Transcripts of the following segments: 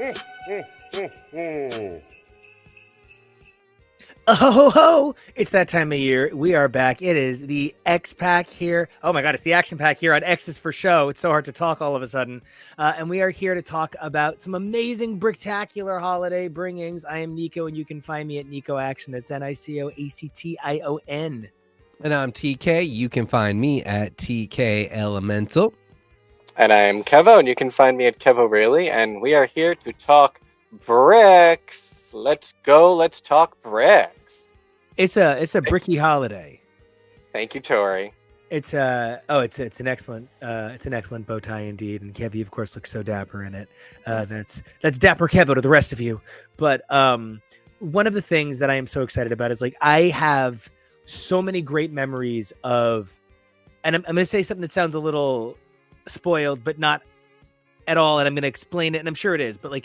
Oh, ho, ho. It's that time of year. We are back. It is the X Pack here. Oh my God, it's the Action Pack here on X's for Show. It's so hard to talk all of a sudden. And we are here to talk about some amazing Bricktackular holiday bringings. I am Nico, and you can find me at Nico Action. That's NICOACTION. And I'm TK. You can find me at TK Elemental. And I'm Kevo, and you can find me at Kevo Rayleigh, and we are here to talk bricks. Let's go. Let's talk bricks. It's a bricky holiday. Thank you, Tori. It's an excellent bow tie indeed, and Kevi of course looks so dapper in it. That's dapper Kevo to the rest of you. But one of the things that I am so excited about is I have so many great memories of, and I'm going to say something that sounds a little spoiled, but not at all, and I'm going to explain it, and I'm sure it is, but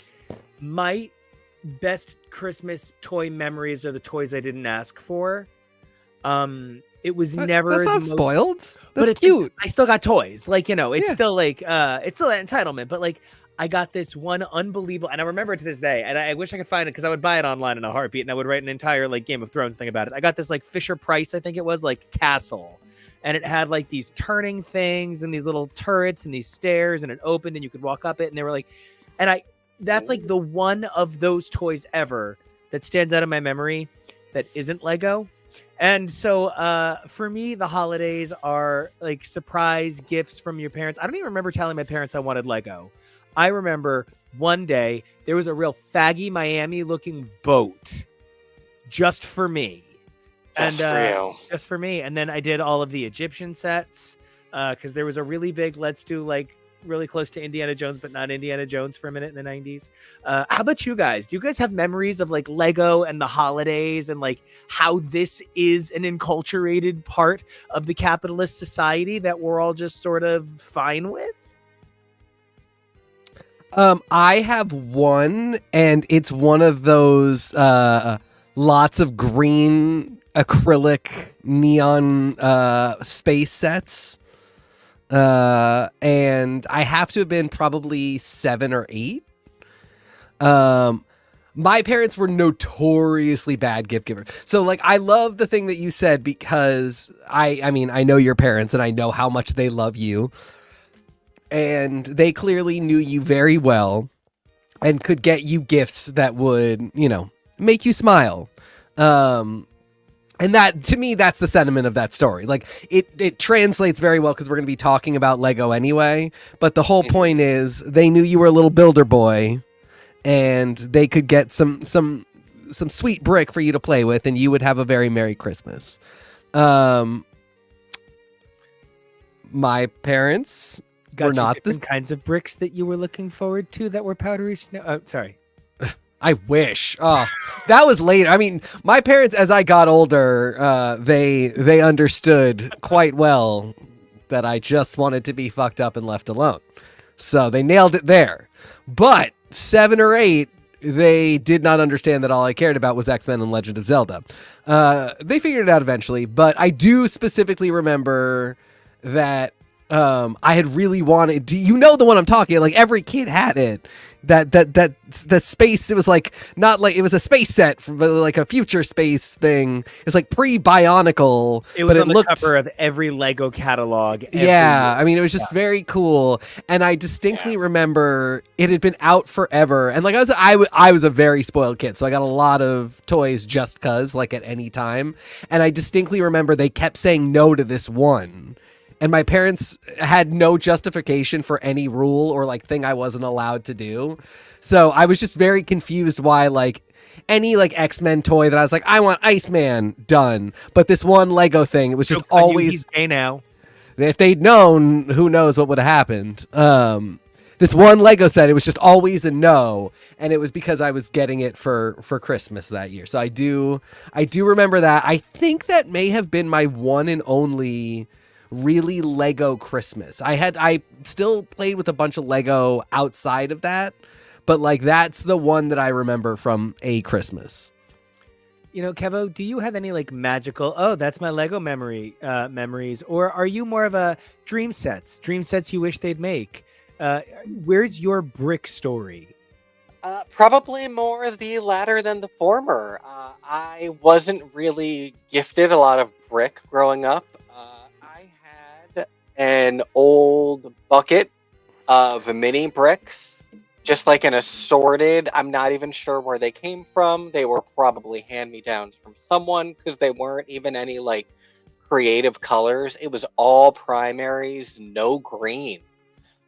my best Christmas toy memories are the toys I didn't ask for. It was never that's not spoiled. That's but cute. I still got toys. It's still it's still an entitlement, but I got this one unbelievable, and I remember it to this day, and I wish I could find it because I would buy it online in a heartbeat, and I would write an entire Game of Thrones thing about it. I got this Fisher Price, I think it was, castle, and it had these turning things and these little turrets and these stairs, and it opened and you could walk up it, and they were that's the one of those toys ever that stands out in my memory that isn't Lego. And so for me, the holidays are surprise gifts from your parents. I don't even remember telling my parents I wanted Lego. I remember one day there was a real faggy Miami looking boat just for me. Just for you. Just for me. And then I did all of the Egyptian sets because there was a really big, let's do really close to Indiana Jones, but not Indiana Jones for a minute in the 90s. How about you guys? Do you guys have memories of Lego and the holidays and how this is an enculturated part of the capitalist society that we're all just sort of fine with? I have one, and it's one of those lots of green acrylic neon space sets. And I have to have been probably 7 or 8. My parents were notoriously bad gift givers. So I love the thing that you said, because I mean, I know your parents and I know how much they love you, and they clearly knew you very well and could get you gifts that would, make you smile. And that, to me, that's the sentiment of that story. It translates very well because we're going to be talking about Lego anyway. But the whole point is they knew you were a little builder boy, and they could get some sweet brick for you to play with, and you would have a very Merry Christmas. My parents were not different kinds of bricks that you were looking forward to that were powdery snow. Oh, sorry. I wish. Oh, that was later. I mean, my parents, as I got older, they understood quite well that I just wanted to be fucked up and left alone. So they nailed it there. But 7 or 8, they did not understand that all I cared about was X-Men and Legend of Zelda. They figured it out eventually, but I do specifically remember that I had really wanted. Do you know the one I'm talking? Every kid had it. That space, it was not it was a space set from a future space thing. It's pre-Bionicle. It was but on the cover of every Lego catalog. Yeah, I mean, it was just very cool, and I distinctly remember it had been out forever. And I was a very spoiled kid, so I got a lot of toys just cause at any time. And I distinctly remember they kept saying no to this one. And my parents had no justification for any rule or thing I wasn't allowed to do. So I was just very confused why any X-Men toy that I was I want Iceman, done. But this one Lego thing, it was just always he's gay now. If they'd known, who knows what would have happened. This one Lego set, it was just always a no, and it was because I was getting it for Christmas that year. So I do remember that. I think that may have been my one and only really Lego Christmas. I still played with a bunch of Lego outside of that, but that's the one that I remember from a Christmas. Kevo, do you have any magical, oh, that's my Lego memories, or are you more of a dream sets you wish they'd make? Where's your brick story? Probably more the latter than the former. I wasn't really gifted a lot of brick growing up. I had an old bucket of mini bricks, just like an assorted. I'm not even sure where they came from. They were probably hand-me-downs from someone because they weren't even any like creative colors. It was all primaries, no green.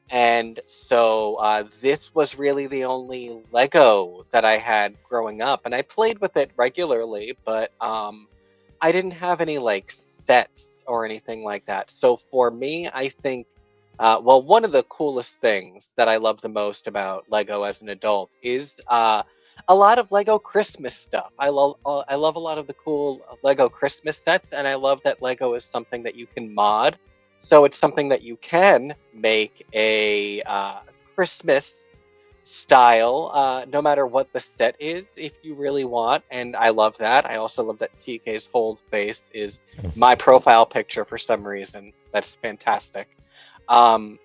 And so this was really the only Lego that I had growing up, and I played with it regularly, but I didn't have any like sets or anything like that. So for me, I think, well, one of the coolest things that I love the most about Lego as an adult is a lot of Lego Christmas stuff. I love a lot of the cool Lego Christmas sets, and I love that Lego is something that you can mod. So it's something that you can make a Christmas style, no matter what the set is, if you really want. And I love that. I also love that TK's whole face is my profile picture for some reason. That's fantastic. Um,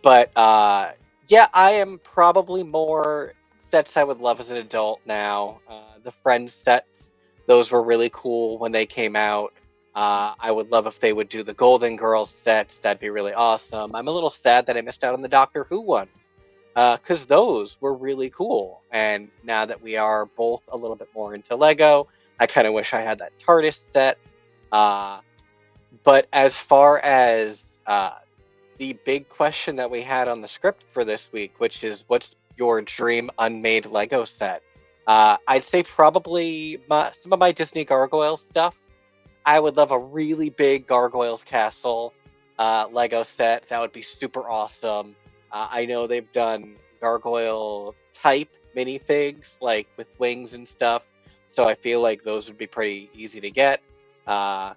but yeah, I am probably more sets I would love as an adult now. The Friends sets, those were really cool when they came out. I would love if they would do the Golden Girls sets. That'd be really awesome. I'm a little sad that I missed out on the Doctor Who ones, because those were really cool. And now that we are both a little bit more into Lego, I kind of wish I had that TARDIS set. But as far as the big question that we had on the script for this week, which is what's your dream unmade Lego set? I'd say probably some of my Disney Gargoyles stuff. I would love a really big Gargoyles Castle Lego set. That would be super awesome. I know they've done Gargoyle type minifigs, like with wings and stuff. So I feel like those would be pretty easy to get. But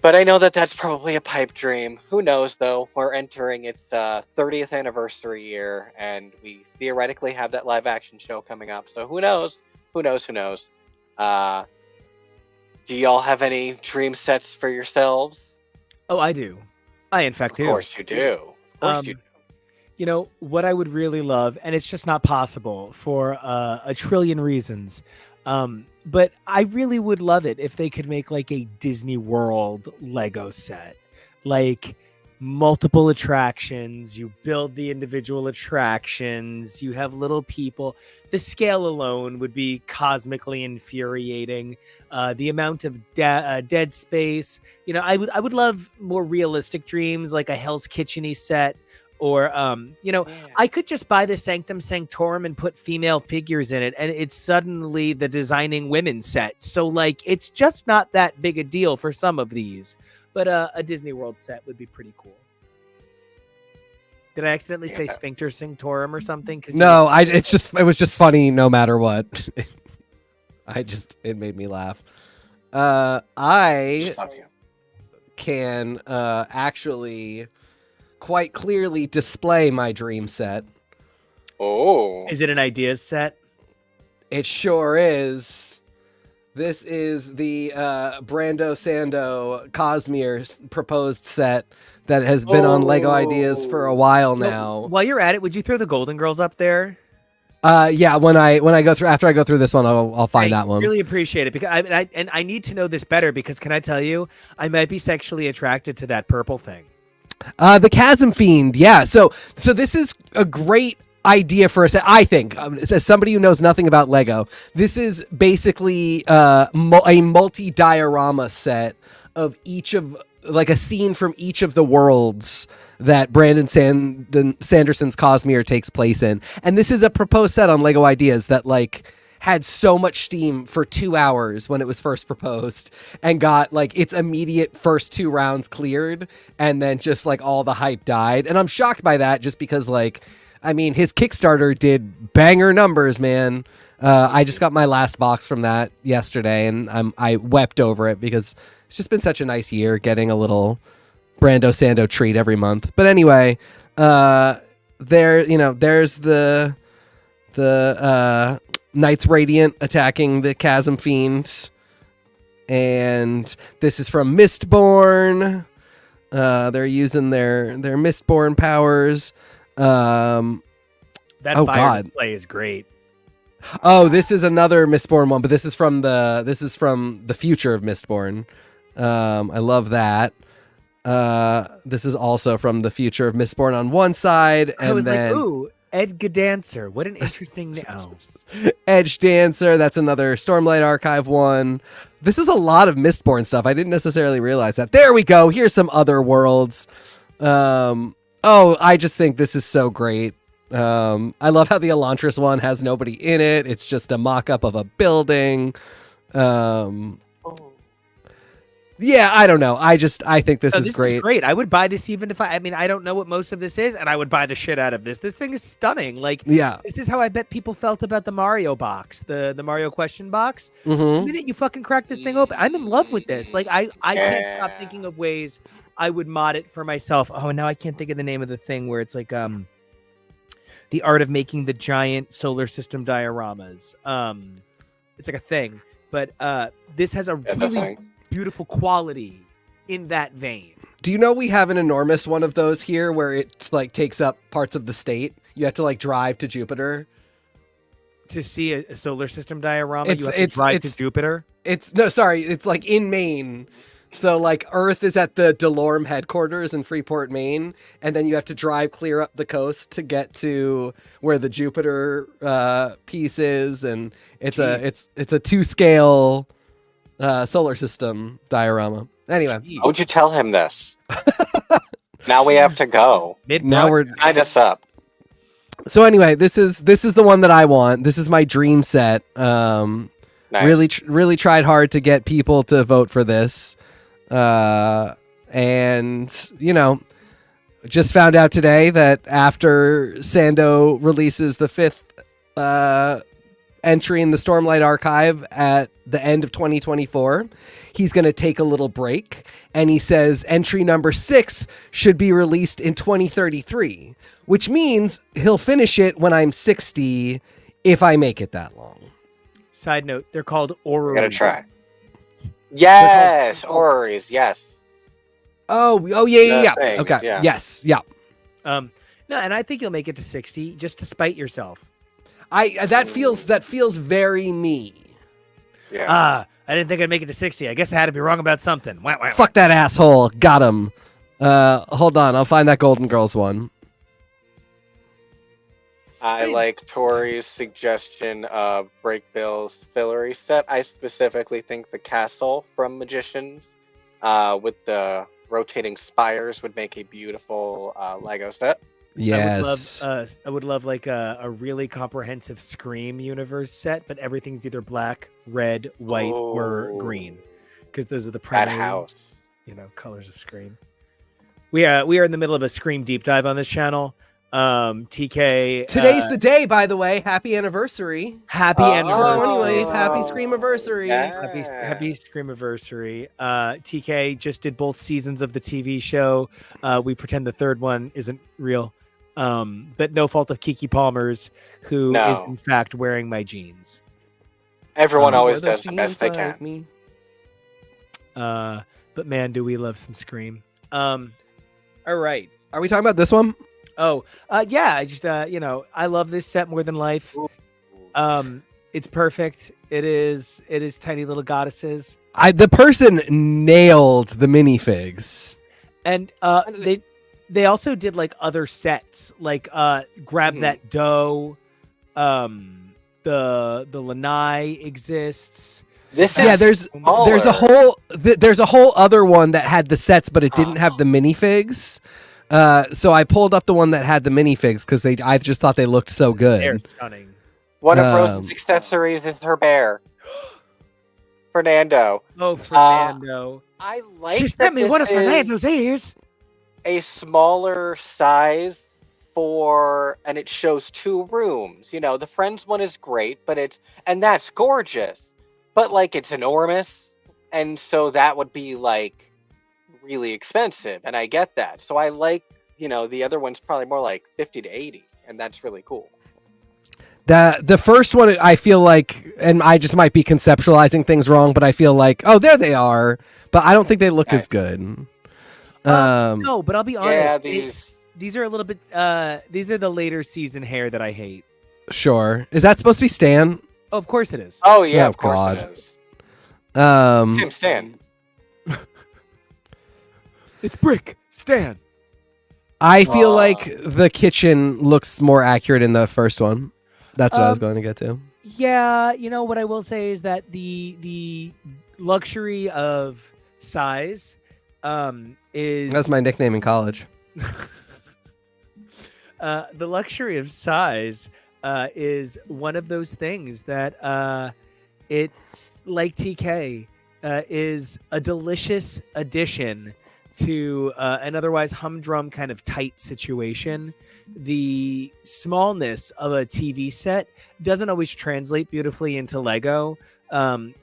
I know that that's probably a pipe dream. Who knows, though? We're entering its 30th anniversary year, and we theoretically have that live action show coming up. So who knows? Who knows? Who knows? Do y'all have any dream sets for yourselves? Oh, I do. I, in fact, do. Of course you do. Of course you do. You know, what I would really love, and it's just not possible for a trillion reasons, but I really would love it if they could make like a Disney World Lego set. Like multiple attractions, you build the individual attractions, you have little people. The scale alone would be cosmically infuriating. The amount of dead space, you know, I would love more realistic dreams, like a Hell's Kitchen-y set. Or, you know, yeah. I could just buy the Sanctum Sanctorum and put female figures in it, and it's suddenly the Designing Women set. So, like, it's just not that big a deal for some of these. But a Disney World set would be pretty cool. Did I accidentally say Sphincter Sanctorum or something? No, it was just funny no matter what. It made me laugh. I can actually quite clearly display my dream set. Oh. Is it an ideas set? It sure is. This is the Brando Sando Cosmere proposed set that has been on Lego Ideas for a while now. While you're at it, would you throw the Golden Girls up there? Yeah, when I go through after I go through this one, I'll find that one. I really appreciate it because I need to know this better because can I tell you, I might be sexually attracted to that purple thing. The Chasm Fiend, yeah. So this is a great idea for a set. I think, as somebody who knows nothing about Lego, this is basically a multi-diorama set of each of, like a scene from each of the worlds that Brandon Sanderson's Cosmere takes place in. And this is a proposed set on Lego Ideas that, like, had so much steam for 2 hours when it was first proposed and got like its immediate first 2 rounds cleared. And then just like all the hype died. And I'm shocked by that just because, like, I mean, his Kickstarter did banger numbers, man. I just got my last box from that yesterday and I wept over it because it's just been such a nice year getting a little Brando Sando treat every month. But anyway, there's the Knights Radiant attacking the Chasm Fiends. And this is from Mistborn. They're using their Mistborn powers. That Oh, fire God. display is great. Oh, this is another Mistborn one, but this is from the future of Mistborn. I love that. This is also from the future of Mistborn on one side, and I was then like, ooh, Edgar Dancer. What an interesting name. Oh. Edge Dancer. That's another Stormlight Archive one. This is a lot of Mistborn stuff. I didn't necessarily realize that. There we go. Here's some other worlds. I just think this is so great. I love how the Elantris one has nobody in it. It's just a mock-up of a building. Yeah, I don't know. I think this is great. Is great. I would buy this even if I don't know what most of this is, and I would buy the shit out of this. This thing is stunning. Like, yeah, this is how I bet people felt about the Mario box, the Mario question box. Mm-hmm. The minute you fucking crack this thing open, I'm in love with this. Like, I can't stop thinking of ways I would mod it for myself. Oh, now I can't think of the name of the thing where it's like the art of making the giant solar system dioramas. It's like a thing, but this has a really beautiful quality in that vein. Do you know we have an enormous one of those here where it like takes up parts of the state? You have to like drive to Jupiter to see a solar system diorama. You have to drive to Jupiter. It's like in Maine. So like Earth is at the Delorme headquarters in Freeport, Maine, and then you have to drive clear up the coast to get to where the Jupiter piece is, and it's a 2-scale solar system diorama. Anyway, how would you tell him this? Now we have to go. Now we're kind us up. So anyway, this is the one that I want. This is my dream set. Nice. Really tried hard to get people to vote for this. And just found out today that after Sando releases the 5th entry in the Stormlight Archive at the end of 2024, he's going to take a little break, and he says entry number 6 should be released in 2033, which means he'll finish it when I'm 60 if I make it that long. Side note, they're called orreries. Gotta try. Yes, orreries, yes. Oh yeah. Things, okay. Yeah. Yes, yeah. No, and I think you'll make it to 60 just to spite yourself. That feels very me. Yeah. I didn't think I'd make it to 60. I guess I had to be wrong about something. Wah, wah, wah. Fuck that asshole. Got him. Hold on, I'll find that Golden Girls one. I like Tori's suggestion of Breakbill's fillery set. I specifically think the castle from Magicians with the rotating spires would make a beautiful Lego set. Yes. I would love like a really comprehensive Scream universe set, but everything's either black, red, white, or green, because those are the primary house. Colors of Scream. We are in the middle of a Scream deep dive on this channel. TK. Today's the day, by the way. Happy anniversary. Happy anniversary. 28th. Happy Screamiversary. Yeah. Happy Screamiversary. TK just did both seasons of the TV show. We pretend the third one isn't real. But no fault of Kiki Palmer's, who is in fact wearing my jeans. Everyone always does the best they can. Me? But man, do we love some Scream. All right. Are we talking about this one? Oh, yeah. I just, I love this set more than life. It's perfect. It is tiny little goddesses. The person nailed the minifigs. And they also did like other sets, like Grab That Dough. The Lanai exists. There's a whole other one that had the sets, but it didn't have the minifigs. So I pulled up the one that had the minifigs because I just thought they looked so good. They're stunning. One of Rose's accessories is her bear, Fernando. Oh, Fernando! I like. She sent me one of Fernando's ears. A smaller size and it shows 2 rooms. The Friends one is great, and that's gorgeous, but like it's enormous, and so that would be like really expensive, and I get that. So I like, the other one's probably more like 50 to 80, and that's really cool. The first one, I feel like, and I just might be conceptualizing things wrong, but I feel like, oh, there they are, but I don't think they look as good. No, but I'll be honest. Yeah, these are a little bit. These are the later season hair that I hate. Sure. Is that supposed to be Stan? Oh, of course it is. Oh yeah, Oh, of course God. it is. Um, Stan. It's Brick Stan. I feel like the kitchen looks more accurate in the first one. That's what I was going to get to. Yeah, you know what I will say is that the luxury of size is That's my nickname in college. the luxury of size is one of those things that it, like TK, is a delicious addition to an otherwise humdrum kind of tight situation. The smallness of a TV set doesn't always translate beautifully into Lego,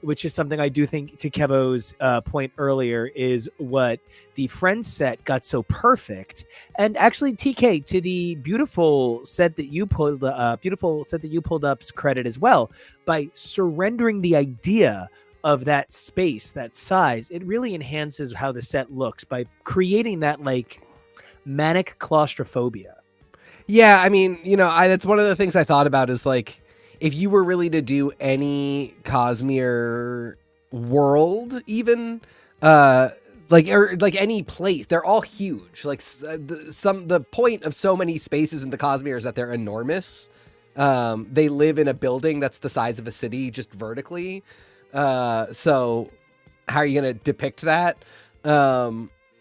which is something I do think, to Kevo's point earlier, is what the Friends set got so perfect. And actually, TK, to the beautiful set that you pulled up's credit as well, by surrendering the idea of that space, that size, it really enhances how the set looks by creating that like manic claustrophobia. Yeah, I mean, that's one of the things I thought about is like, if you were really to do any Cosmere world, even like any place, they're all huge. Like the point of so many spaces in the Cosmere is that they're enormous. They live in a building that's the size of a city, just vertically. So how are you going to depict that?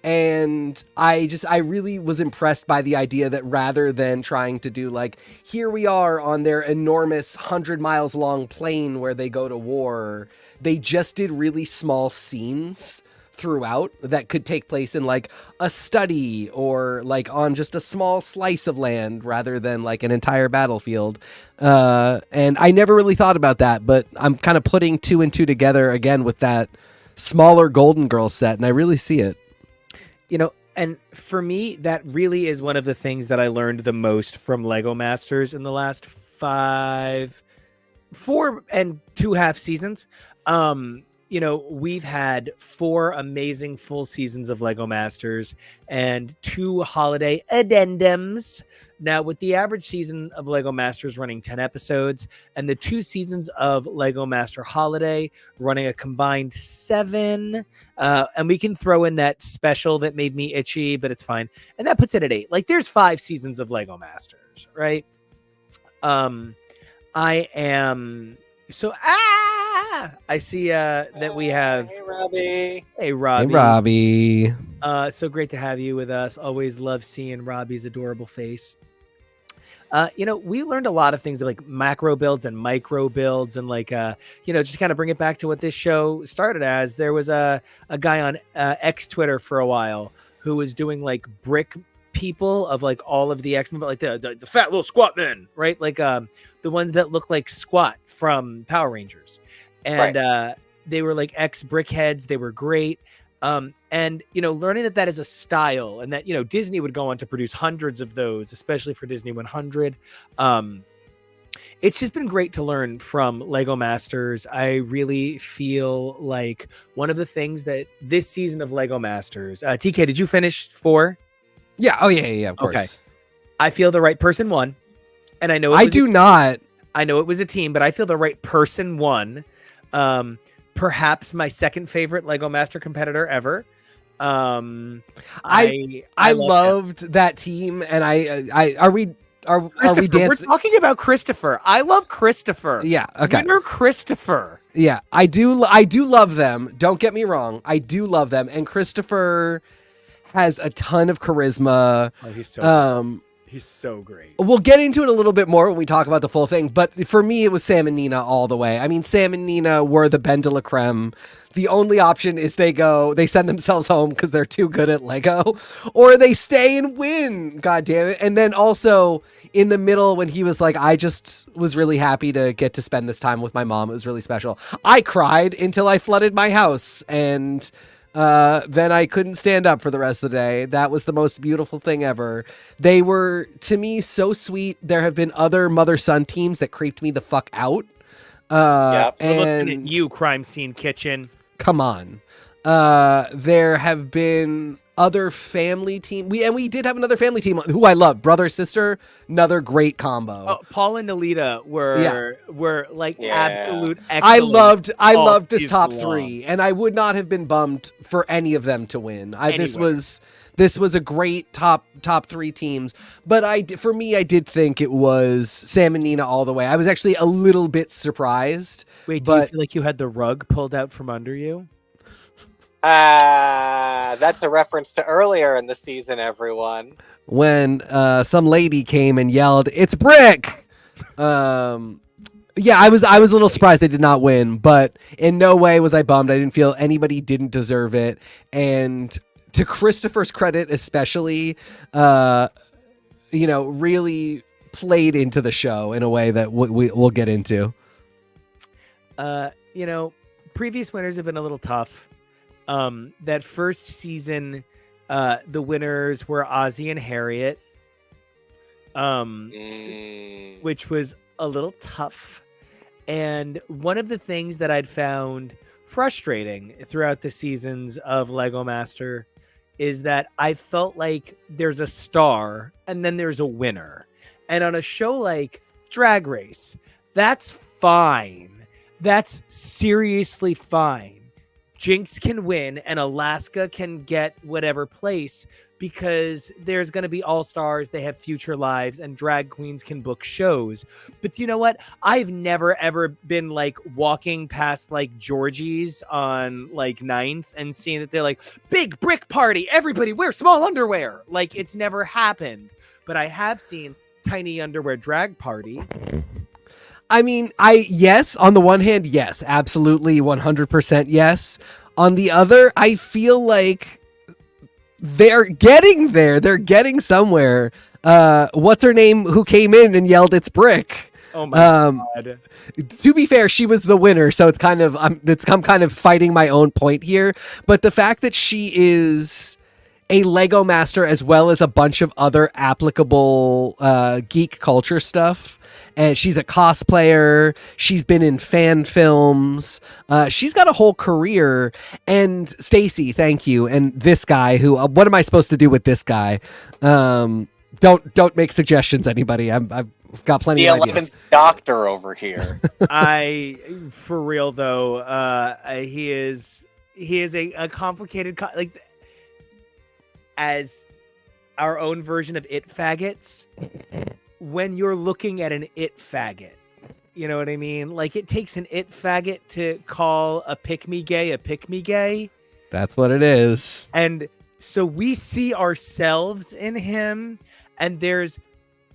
And I really was impressed by the idea that rather than trying to do like, here we are on their enormous 100 miles long plane where they go to war, they just did really small scenes throughout that could take place in like a study or like on just a small slice of land rather than like an entire battlefield. And I never really thought about that, but I'm kind of putting 2 and 2 together again with that smaller Golden Girl set, and I really see it. And for me, that really is one of the things that I learned the most from Lego Masters in the last 4 and 2.5 seasons. We've had 4 amazing full seasons of Lego Masters and 2 holiday addendums. Now, with the average season of Lego Masters running 10 episodes and the 2 seasons of Lego Master Holiday running a combined 7, and we can throw in that special that made me itchy, but it's fine. And that puts it at 8. Like, there's 5 seasons of Lego Masters, right? I am... So, I see that we have... Hey, Robbie. Hey, Robbie. Hey, Robbie. So great to have you with us. Always love seeing Robbie's adorable face. We learned a lot of things like macro builds and micro builds and like, just kind of bring it back to what this show started as. There was a guy on X Twitter for a while who was doing like brick people of like all of the X-Men, but like the fat little squat men, right? Like the ones that look like Squat from Power Rangers. And right. They were like X brickheads. They were great. And learning that is a style and that, Disney would go on to produce hundreds of those, especially for Disney 100. It's just been great to learn from Lego Masters. I really feel like one of the things that this season of Lego Masters, TK, did you finish 4? Yeah. Oh yeah. Of course. Okay. I feel the right person won. And I know I do not. I know it was a team, but I feel the right person won. Perhaps my second favorite Lego Master competitor ever. I loved that team, and are we dancing? We're talking about Christopher. I love Christopher. Yeah. Okay. Winner Christopher. Yeah, I do love them. Don't get me wrong. I do love them, and Christopher has a ton of charisma. Oh, he's so he's so great. They get into it a little bit more when we talk about the full thing, but for me, it was Sam and Nina all the way. I mean, Sam and Nina were the Ben de la creme. The only option is they send themselves home because they're too good at Lego, or they stay and win. God damn it. And then also in the middle when he was like, I just was really happy to get to spend this time with my mom. It was really special. I cried until I flooded my house, and then I couldn't stand up for the rest of the day. That was the most beautiful thing ever. They were, to me, so sweet. There have been other mother-son teams that creeped me the fuck out. And looking at you, Crime Scene Kitchen. Come on. There have been other family team. We did have another family team who I love, brother sister, another great combo. Oh, Paul and Nalita were like absolute I excellence. loved this season top long. 3, and I would not have been bummed for any of them to win. This was a great top 3 teams, but for me I did think it was Sam and Nina all the way. I was actually a little bit surprised. Wait, do you feel like you had the rug pulled out from under you? That's a reference to earlier in the season, everyone. When some lady came and yelled, "It's Brick!" Yeah, I was a little surprised they did not win, but in no way was I bummed. I didn't feel anybody didn't deserve it. And to Christopher's credit, especially, really played into the show in a way that we'll get into. Previous winners have been a little tough. That first season, the winners were Ozzy and Harriet, which was a little tough. And one of the things that I'd found frustrating throughout the seasons of Lego Master is that I felt like there's a star and then there's a winner. And on a show like Drag Race, that's fine. That's seriously fine. Jinx can win and Alaska can get whatever place because there's going to be all-stars, they have future lives, and drag queens can book shows. But you know what? I've never ever been like walking past like Georgie's on like 9th and seeing that they're like, big brick party, everybody wear small underwear. Like, it's never happened. But I have seen tiny underwear drag party. I mean, yes, on the one hand, yes, absolutely, 100% yes. On the other, I feel like they're getting there. They're getting somewhere. What's her name who came in and yelled, "It's Brick"? Oh my God. To be fair, she was the winner, so it's kind of I'm kind of fighting my own point here. But the fact that she is a Lego master as well as a bunch of other applicable geek culture stuff. And she's a cosplayer. She's been in fan films. She's got a whole career. And Stacy, thank you. And this guy who, what am I supposed to do with this guy? Don't make suggestions, anybody. I've got plenty of ideas. The 11th Doctor over here. For real though, he is a complicated, as our own version of It Faggots. When you're looking at an It faggot, you know what I mean? Like, it takes an It faggot to call a pick-me gay a pick-me gay. That's what it is. And so we see ourselves in him, and there's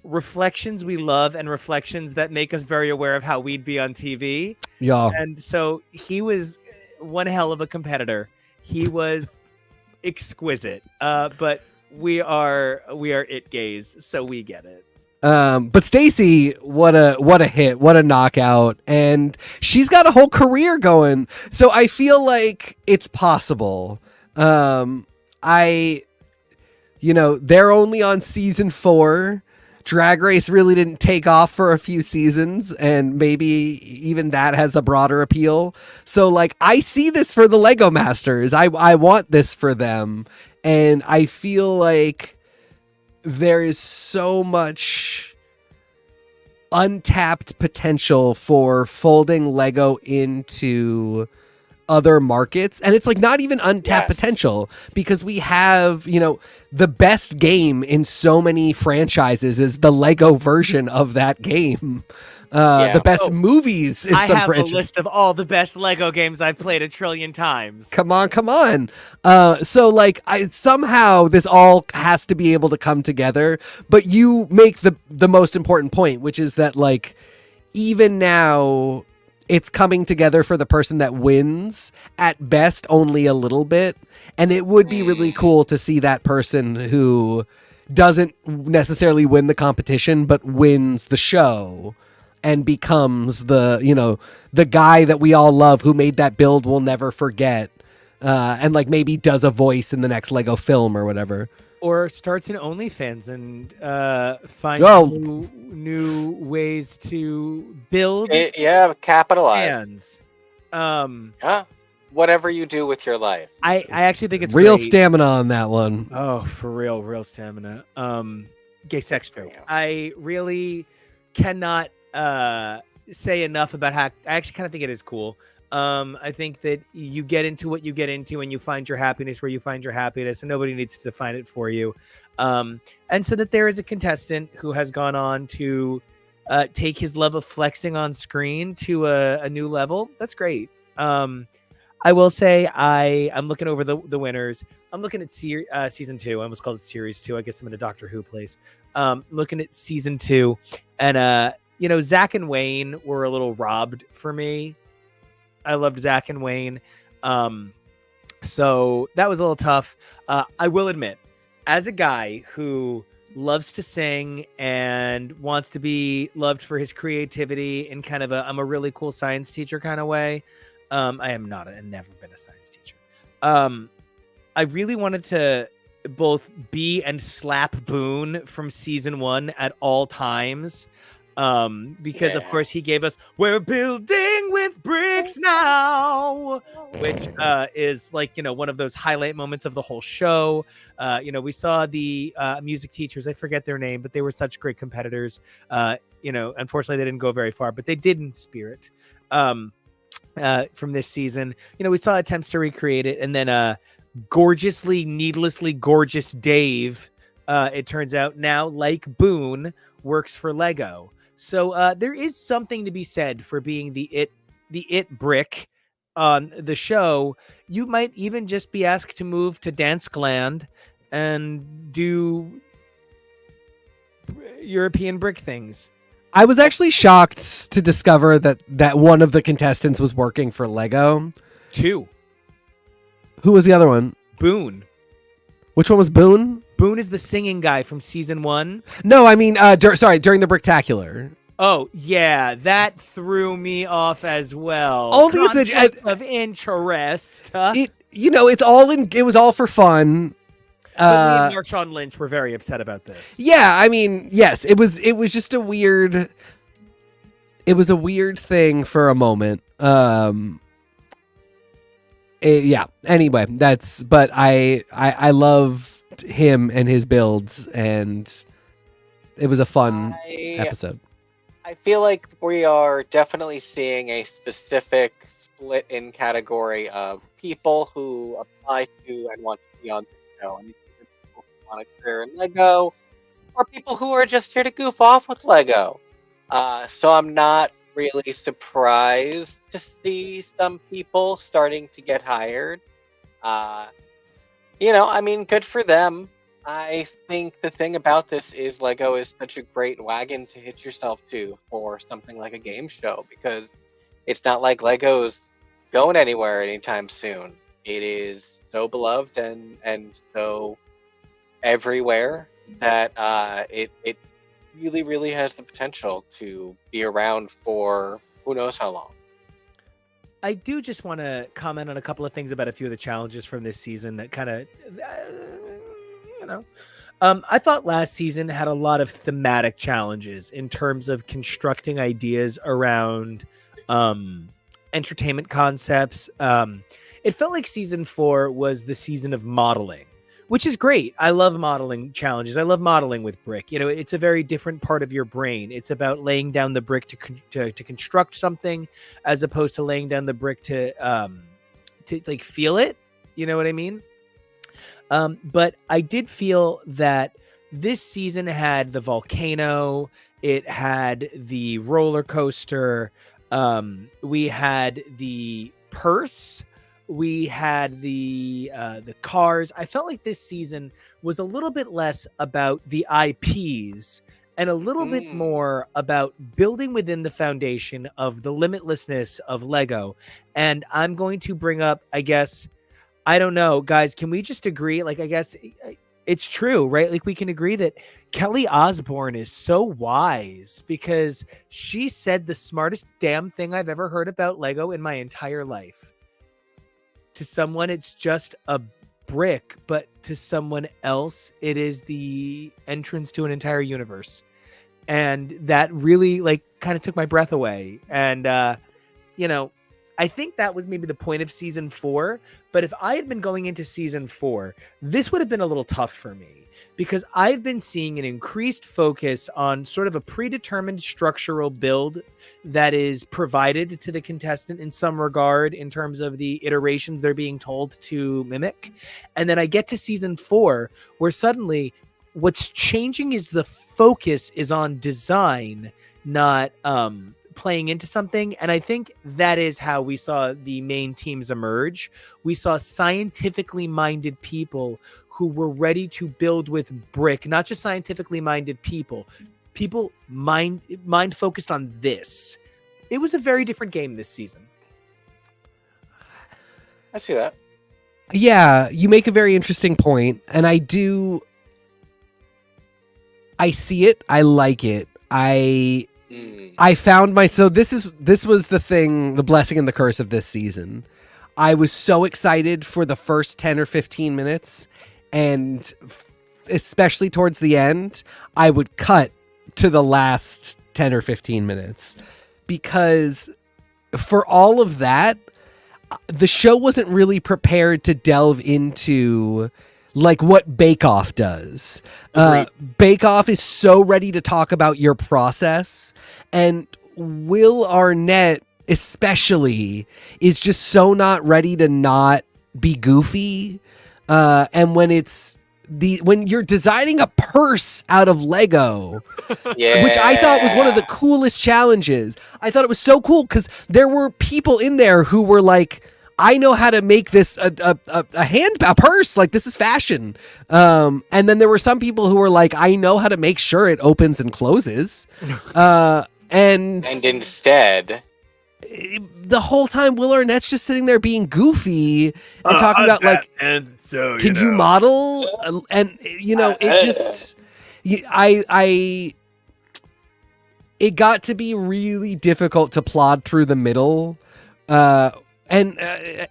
reflections we love and reflections that make us very aware of how we'd be on TV. Yeah. And so he was one hell of a competitor. He was exquisite. But we are It gays, so we get it. But Stacy, what a hit, what a knockout. And she's got a whole career going. So I feel like it's possible. They're only on season 4. Drag Race really didn't take off for a few seasons, and maybe even that has a broader appeal. So like, I see this for the Lego Masters. I want this for them. And I feel like there is so much untapped potential for folding Lego into other markets. And it's like not even untapped potential, because we have, the best game in so many franchises is the Lego version of that game. The best movies in some franchises. I have a list of all the best Lego games I've played 1 trillion times. Come on. So like, somehow this all has to be able to come together. But you make the most important point, which is that like, even now, it's coming together for the person that wins, at best only a little bit. And it would be really cool to see that person who doesn't necessarily win the competition, but wins the show and becomes the guy that we all love, who made that build we'll never forget. And like maybe does a voice in the next Lego film or whatever. Or starts an OnlyFans and finds new ways to build. Capitalize. Fans. whatever you do with your life. I actually think it's real great. stamina on that one. Oh, for real stamina. Gay sex joke. Yeah. I really cannot say enough about how I actually kind of think it is cool. I think that you get into what you get into and you find your happiness where you find your happiness, and nobody needs to define it for you. And so that there is a contestant who has gone on to take his love of flexing on screen to a new level. That's great. I will say I'm looking over the winners. I'm looking at season 2. I almost called it series 2. I guess I'm in a Doctor Who place. Looking at season 2, and Zach and Wayne were a little robbed for me. I loved Zach and Wayne, so that was a little tough. I will admit, as a guy who loves to sing and wants to be loved for his creativity in kind of I'm a really cool science teacher kind of way. I am not and never been a science teacher. I really wanted to both be and slap Boone from season 1 at all times. Because of course he gave us "We're building with bricks now," which is like one of those highlight moments of the whole show. We saw the music teachers. I forget their name, but they were such great competitors. Unfortunately they didn't go very far, but they did in spirit. From this season, we saw attempts to recreate it, and then gorgeously, needlessly gorgeous Dave, it turns out now, like Boone, works for Lego. So there is something to be said for being the it brick on the show. You might even just be asked to move to Danskland and do European brick things. I was actually shocked to discover that one of the contestants was working for Lego. 2. Who was the other one? Boone. Which one was Boone? Boone is the singing guy from season 1. No, I mean, during the Bricktackular. Oh, yeah, that threw me off as well. Only Conflict of interest. It was all for fun. But me and Marshawn Lynch were very upset about this. Yeah, I mean, yes, it was just a weird thing for a moment. Anyway, but I loved him and his builds, and it was a fun episode. I feel like we are definitely seeing a specific split in category of people who apply to and want to be on the show. And either people who want a career in Lego, or people who are just here to goof off with Lego. So I'm not really surprised to see some people starting to get hired. Good for them. I think the thing about this is Lego is such a great wagon to hitch yourself to for something like a game show, because it's not like Lego's going anywhere anytime soon. It is so beloved and so everywhere that it really, really has the potential to be around for who knows how long. I do just want to comment on a couple of things about a few of the challenges from this season that kind of, I thought last season had a lot of thematic challenges in terms of constructing ideas around entertainment concepts. It felt like season 4 was the season of modeling, which is great. I love modeling challenges. I love modeling with brick. It's a very different part of your brain. It's about laying down the brick to construct something, as opposed to laying down the brick to like feel it. You know what I mean? But I did feel that this season had the volcano. It had the roller coaster. We had the purse. We had the cars. I felt like this season was a little bit less about the IPs and a little bit more about building within the foundation of the limitlessness of Lego. And I'm going to bring up, I guess, I don't know, guys, can we just agree? Like, I guess it's true, right? Like, we can agree that Kelly Osbourne is so wise, because she said the smartest damn thing I've ever heard about Lego in my entire life. To someone, it's just a brick, but to someone else, it is the entrance to an entire universe. And that really, like, kind of took my breath away. And, I think that was maybe the point of season 4. But if I had been going into season 4, this would have been a little tough for me because I've been seeing an increased focus on sort of a predetermined structural build that is provided to the contestant in some regard in terms of the iterations they're being told to mimic. And then I get to season 4 where suddenly what's changing is the focus is on design, not playing into something. And I think that is how we saw the main teams emerge. We saw scientifically minded people who were ready to build with brick, not just scientifically minded people mind focused on this. It was a very different game this season. I see that. Yeah, you make a very interesting point, and I see it. I like it. I found this was the blessing and the curse of this season. I was so excited for the first 10 or 15 minutes, and especially towards the end, I would cut to the last 10 or 15 minutes because for all of that, the show wasn't really prepared to delve into like what Bake Off does. Bake Off is so ready to talk about your process, and Will Arnett especially is just so not ready to not be goofy. And when you're designing a purse out of Lego, which I thought was one of the coolest challenges. I thought it was so cool because there were people in there who were like, I know how to make this a purse. Like, this is fashion. And then there were some people who were like, I know how to make sure it opens and closes. And instead, the whole time Will Arnett's just sitting there being goofy and talking about like, and so can you model? And it just, it got to be really difficult to plod through the middle. And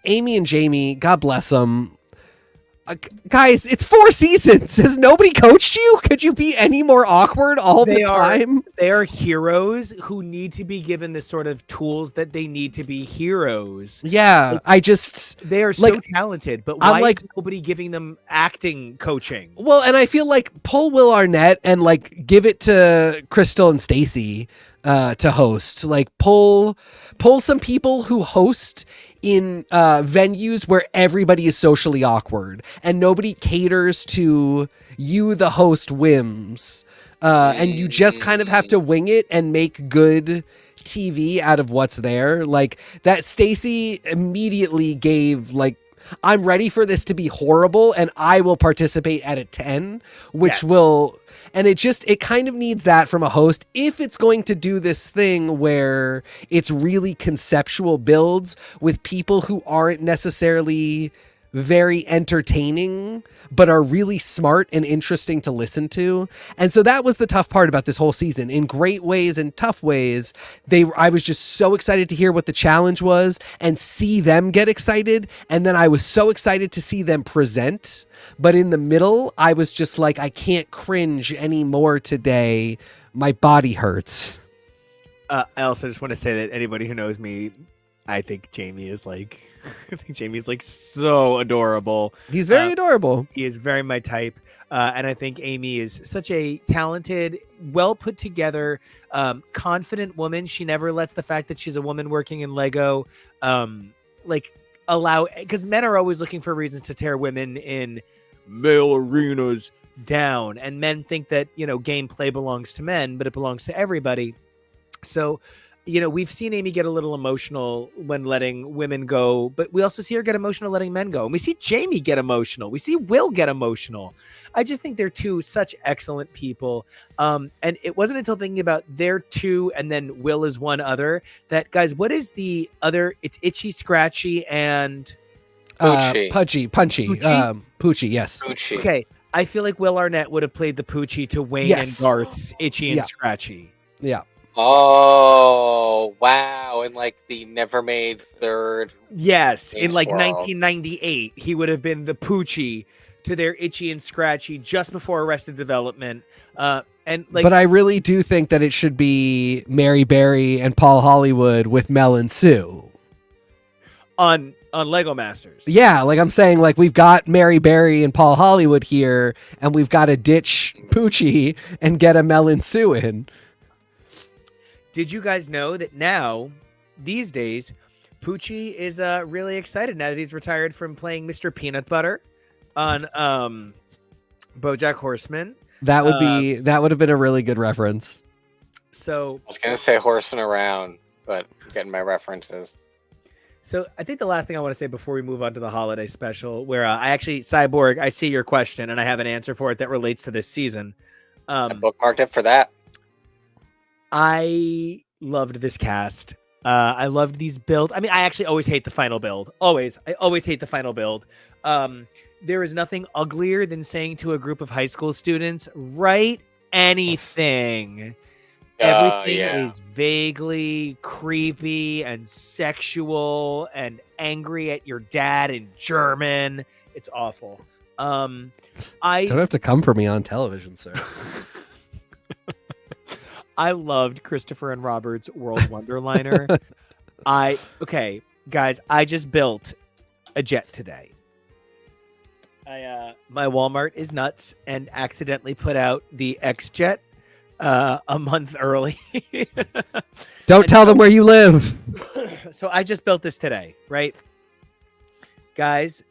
Amy and Jamie, God bless them. Guys, it's 4 seasons. Has nobody coached you? Could you be any more awkward all the time? They are heroes who need to be given the sort of tools that they need to be heroes. Yeah, they are so talented, but why is nobody giving them acting coaching? Well, and I feel like pull Will Arnett and like give it to Crystal and Stacy to host. Like pull some people who host in venues where everybody is socially awkward and nobody caters to you, the host, whims. And you just kind of have to wing it and make good TV out of what's there. Like that Stacy immediately gave like, I'm ready for this to be horrible and I will participate at a 10, which will, and it kind of needs that from a host if it's going to do this thing where it's really conceptual builds with people who aren't necessarily very entertaining, but are really smart and interesting to listen to. And so that was the tough part about this whole season. In great ways and tough ways, I was just so excited to hear what the challenge was and see them get excited. And then I was so excited to see them present. But in the middle, I was just like, I can't cringe anymore today. My body hurts. I also just want to say that anybody who knows me, I think Jamie is like so adorable. He's very adorable. He is very my type. And I think Amy is such a talented, well put together, confident woman. She never lets the fact that she's a woman working in Lego, because men are always looking for reasons to tear women in male arenas down. And men think that, gameplay belongs to men, but it belongs to everybody. So, we've seen Amy get a little emotional when letting women go, but we also see her get emotional letting men go. And we see Jamie get emotional. We see Will get emotional. I just think they're two such excellent people. And it wasn't until thinking about their two and then Will is one other that, guys, what is the other? It's Itchy, Scratchy, and... Punchy. Poochie, yes. Poochie. Okay. I feel like Will Arnett would have played the Poochie to Wayne and Garth's Itchy and Scratchy. Yeah. Oh, wow. In like the Never Made Third. Yes. In like 1998, he would have been the Poochie to their Itchy and Scratchy just before Arrested Development. But I really do think that it should be Mary Berry and Paul Hollywood with Mel and Sue. on Lego Masters. Yeah, like I'm saying, like we've got Mary Berry and Paul Hollywood here, and we've got to ditch Poochie and get a Melon Sue in. Did you guys know that now, these days, Poochie is really excited now that he's retired from playing Mr. Peanut Butter on BoJack Horseman. That would have been a really good reference. So I was gonna say horsing around, but I'm getting my references. So I think the last thing I want to say before we move on to the holiday special, where I actually, Cyborg, I see your question and I have an answer for it that relates to this season. I bookmarked it for that. I loved this cast. I loved these builds. I mean, I actually always hate the final build. I always hate the final build. There is nothing uglier than saying to a group of high school students, write anything. Everything is vaguely creepy and sexual and angry at your dad in German. It's awful. I don't have to come for me on television, sir. I loved Christopher and Robert's World Wonderliner. Okay, guys, I just built a jet today. My Walmart is nuts and accidentally put out the X Jet a month early. Don't tell them where you live. So I just built this today, right? Guys,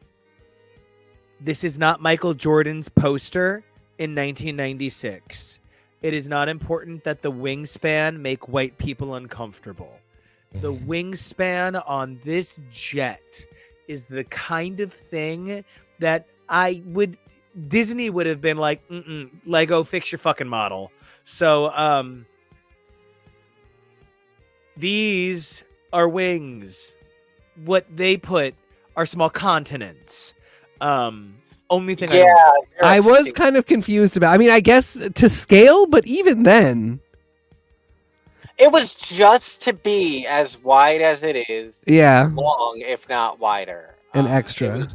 this is not Michael Jordan's poster in 1996. It is not important that the wingspan make white people uncomfortable. The wingspan on this jet is the kind of thing that Disney would have been like, Lego, fix your fucking model. So, these are wings. What they put are small continents. Only thing I was kind of confused about. I mean, I guess to scale, but even then, it was just to be as wide as it is. Yeah, long, if not wider. And extra.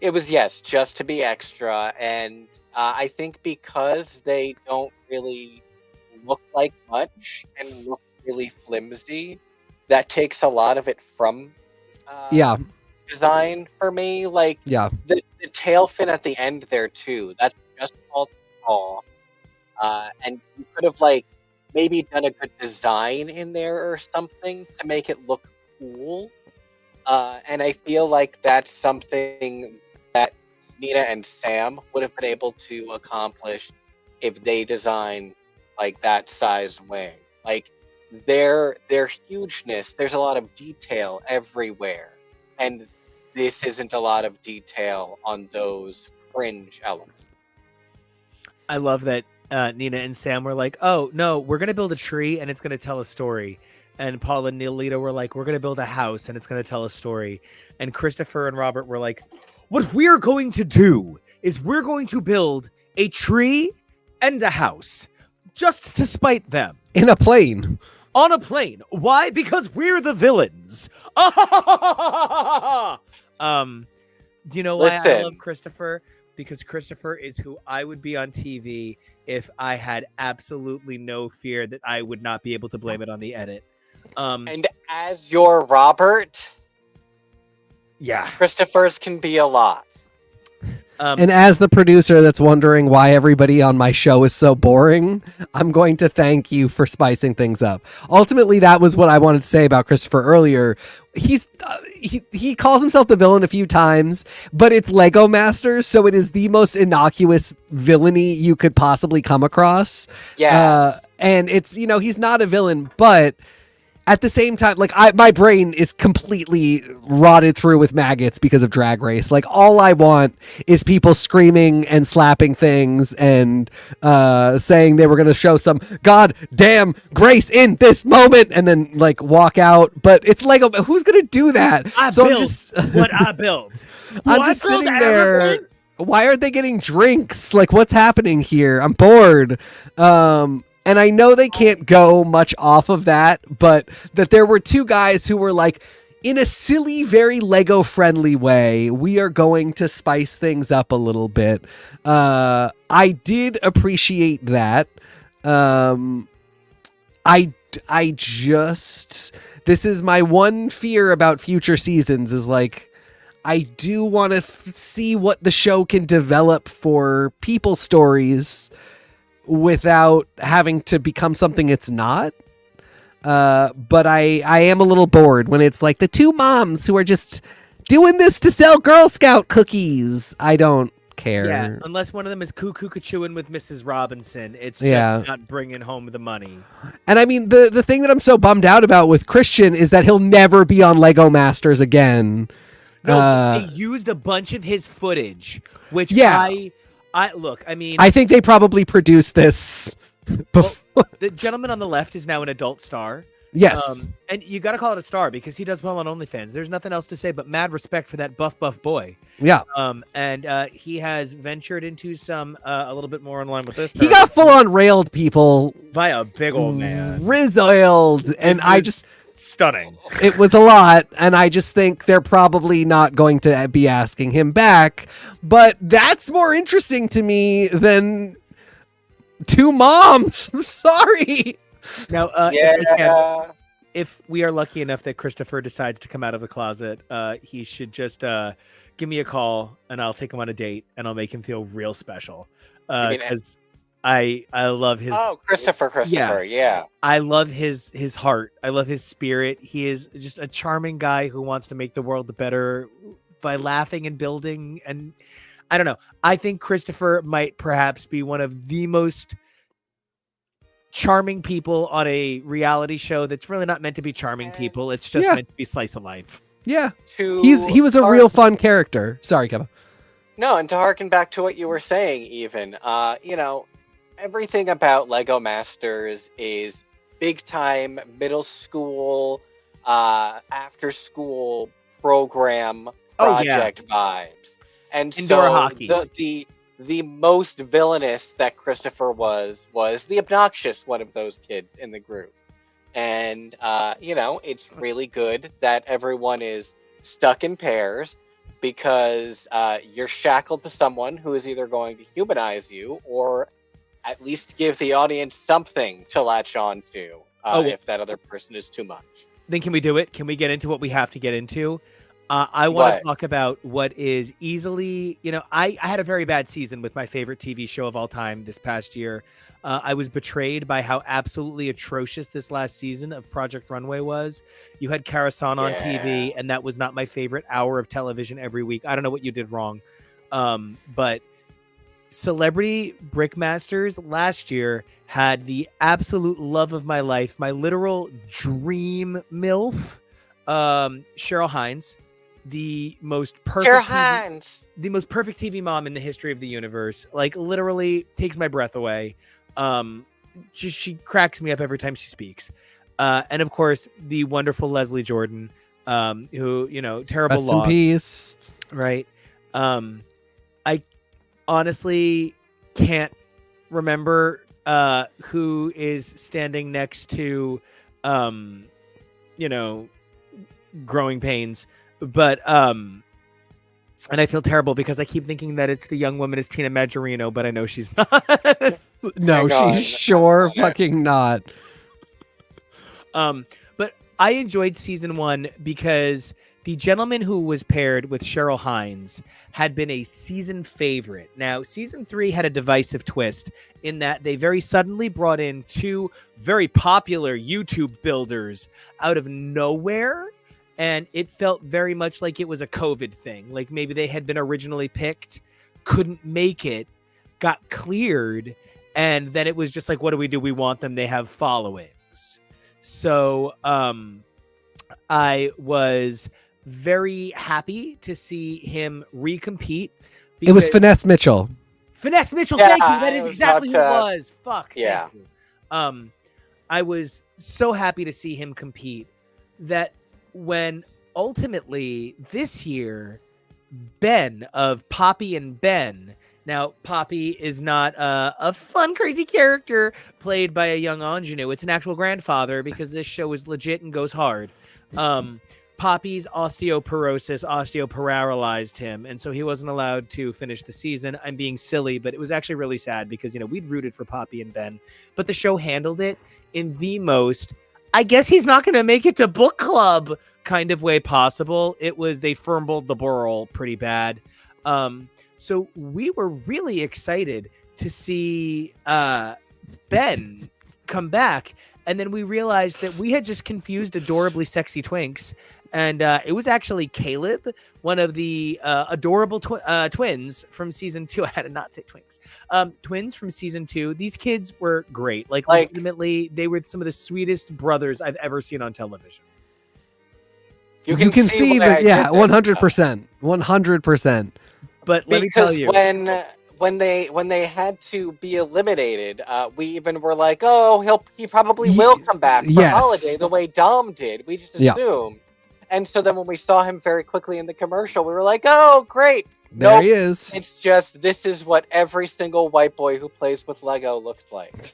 It was yes, just to be extra, and I think because they don't really look like much and look really flimsy, that takes a lot of it from design for me. Like the tail fin at the end there too. That's just all tall, and you could have like maybe done a good design in there or something to make it look cool. And I feel like that's something that Nina and Sam would have been able to accomplish if they designed like that size wing. Like their hugeness, there's a lot of detail everywhere, and this isn't a lot of detail on those fringe elements. I love that Nina and Sam were like, oh no, we're gonna build a tree and it's gonna tell a story. And Paul and Neelita were like, we're going to build a house and it's going to tell a story. And Christopher and Robert were like, what we're going to do is we're going to build a tree and a house just to spite them. In a plane. On a plane. Why? Because we're the villains. Do you know why I love Christopher? Because Christopher is who I would be on TV if I had absolutely no fear that I would not be able to blame it on the edit. And as your Robert, Christopher's can be a lot. And as the producer that's wondering why everybody on my show is so boring, I'm going to thank you for spicing things up. Ultimately, that was what I wanted to say about Christopher earlier. He calls himself the villain a few times, but it's Lego Masters, so it is the most innocuous villainy you could possibly come across. Yeah. And it's, he's not a villain, but at the same time, like my brain is completely rotted through with maggots because of Drag Race. Like all I want is people screaming and slapping things and saying they were going to show some goddamn grace in this moment and then like walk out. But it's Lego. Who's going to do that? I built what I built. I'm just sitting there. Why aren't they getting drinks? Like what's happening here? I'm bored. And I know they can't go much off of that, but that there were two guys who were like, in a silly, very Lego-friendly way, we are going to spice things up a little bit. I did appreciate that. this is my one fear about future seasons is like, I do want to see what the show can develop for people stories without having to become something it's not. But I am a little bored when it's like the two moms who are just doing this to sell Girl Scout cookies. I don't care. Yeah, unless one of them is cuckoo-chewing with Mrs. Robinson, it's just not bringing home the money. And I mean, the thing that I'm so bummed out about with Christian is that he'll never be on LEGO Masters again. No, they used a bunch of his footage, which I look, I mean... I think they probably produced this before. Well, the gentleman on the left is now an adult star. Yes. And you got to call it a star because he does well on OnlyFans. There's nothing else to say but mad respect for that buff boy. Yeah. And he has ventured into some a little bit more in line with this. He got full on railed people by a big old man. Rizzled. And I just... Stunning. It was a lot, and I just think they're probably not going to be asking him back. But that's more interesting to me than two moms. I'm sorry. Now, if we are lucky enough that Christopher decides to come out of the closet, he should just give me a call, and I'll take him on a date, and I'll make him feel real special. Because I love his... Oh, Christopher, yeah. I love his heart. I love his spirit. He is just a charming guy who wants to make the world better by laughing and building. And I don't know. I think Christopher might perhaps be one of the most charming people on a reality show that's really not meant to be charming people. It's just meant to be slice of life. Yeah. He was a real fun character. Sorry, Kevin. No, and to harken back to what you were saying, even, everything about LEGO Masters is big time middle school, after school program project vibes. And indoor so hockey. The most villainous that Christopher was the obnoxious one of those kids in the group. And it's really good that everyone is stuck in pairs because you're shackled to someone who is either going to humanize you or at least give the audience something to latch on to if that other person is too much. Then can we do it? Can we get into what we have to get into? I want to talk about what is easily, I had a very bad season with my favorite TV show of all time this past year. I was betrayed by how absolutely atrocious this last season of Project Runway was. You had Karasan on TV, and that was not my favorite hour of television every week. I don't know what you did wrong. But Celebrity Brickmasters last year had the absolute love of my life, my literal dream MILF, Cheryl Hines, the most perfect TV mom in the history of the universe. Like, literally takes my breath away. She cracks me up every time she speaks. And of course, the wonderful Leslie Jordan, who, terrible Rest loss. in peace. Right. I honestly can't remember who is standing next to Growing Pains, but and I feel terrible because I keep thinking that it's the young woman is Tina Majorino, but I know she's not. No, she's sure fucking not. But I enjoyed season 1 because the gentleman who was paired with Cheryl Hines had been a season favorite. Now, season 3 had a divisive twist in that they very suddenly brought in 2 very popular YouTube builders out of nowhere. And it felt very much like it was a COVID thing. Like maybe they had been originally picked, couldn't make it, got cleared. And then it was just like, what do? We want them. They have followings. So I was very happy to see him recompete. It was Finesse Mitchell. Finesse Mitchell, thank you. That is exactly who it was. Fuck. Yeah. Thank you. I was so happy to see him compete that when ultimately this year, Ben of Poppy and Ben. Now, Poppy is not a fun, crazy character played by a young ingenue. It's an actual grandfather because this show is legit and goes hard. Poppy's osteoporosis osteoparalyzed him, and so he wasn't allowed to finish the season. I'm being silly, but it was actually really sad because, we'd rooted for Poppy and Ben, but the show handled it in the most I guess he's not going to make it to book club kind of way possible. They fumbled the ball pretty bad. So we were really excited to see Ben come back. And then we realized that we had just confused adorably sexy twinks. And it was actually Caleb, one of the adorable twins from season 2. I had to not say twinks. Twins from season 2. These kids were great. Like legitimately, they were some of the sweetest brothers I've ever seen on television. You can see that, yeah, 100%. 100%. But let me tell you. When they had to be eliminated, we even were like, oh, he probably will come back for Holiday the way Dom did. We just assumed. Yeah. And so then when we saw him very quickly in the commercial, we were like, oh, great. There he is. It's just, this is what every single white boy who plays with Lego looks like.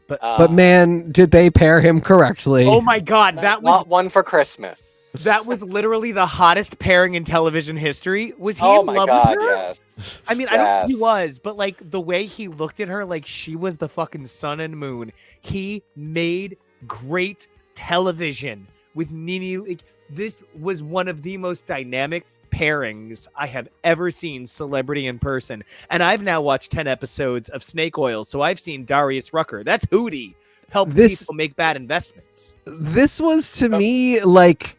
But man, did they pair him correctly. Oh my God. That was not one for Christmas. That was literally the hottest pairing in television history. Was he in love with her? Yes. I mean, I don't think he was, but like the way he looked at her like she was the fucking sun and moon. He made great television with Nene. Like, this was one of the most dynamic pairings I have ever seen celebrity in person. And I've now watched 10 episodes of Snake Oil, so I've seen Darius Rucker. That's Hootie. Help people make bad investments. This was to me like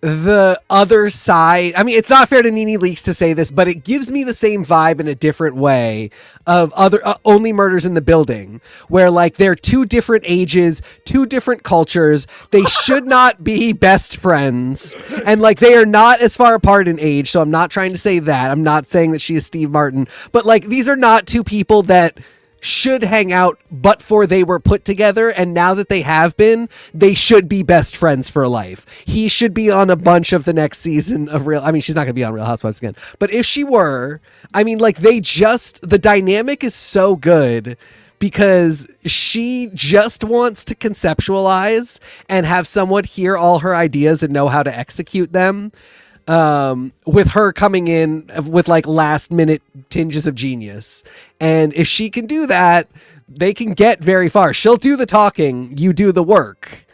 the other side. I mean, it's not fair to Nene Leakes to say this, but it gives me the same vibe in a different way of other Only Murders in the Building, where like they're two different ages, two different cultures. They should not be best friends, and like they are not as far apart in age. So I'm not trying to say that. I'm not saying that she is Steve Martin, but like these are not two people that should hang out, but for they were put together, and now that they have been, they should be best friends for life. He should be on a bunch of the next season of she's not gonna be on Real Housewives again, but if she were, I mean, like the dynamic is so good because she just wants to conceptualize and have someone hear all her ideas and know how to execute them. With her coming in with like last minute tinges of genius. And if she can do that, they can get very far. She'll do the talking, you do the work.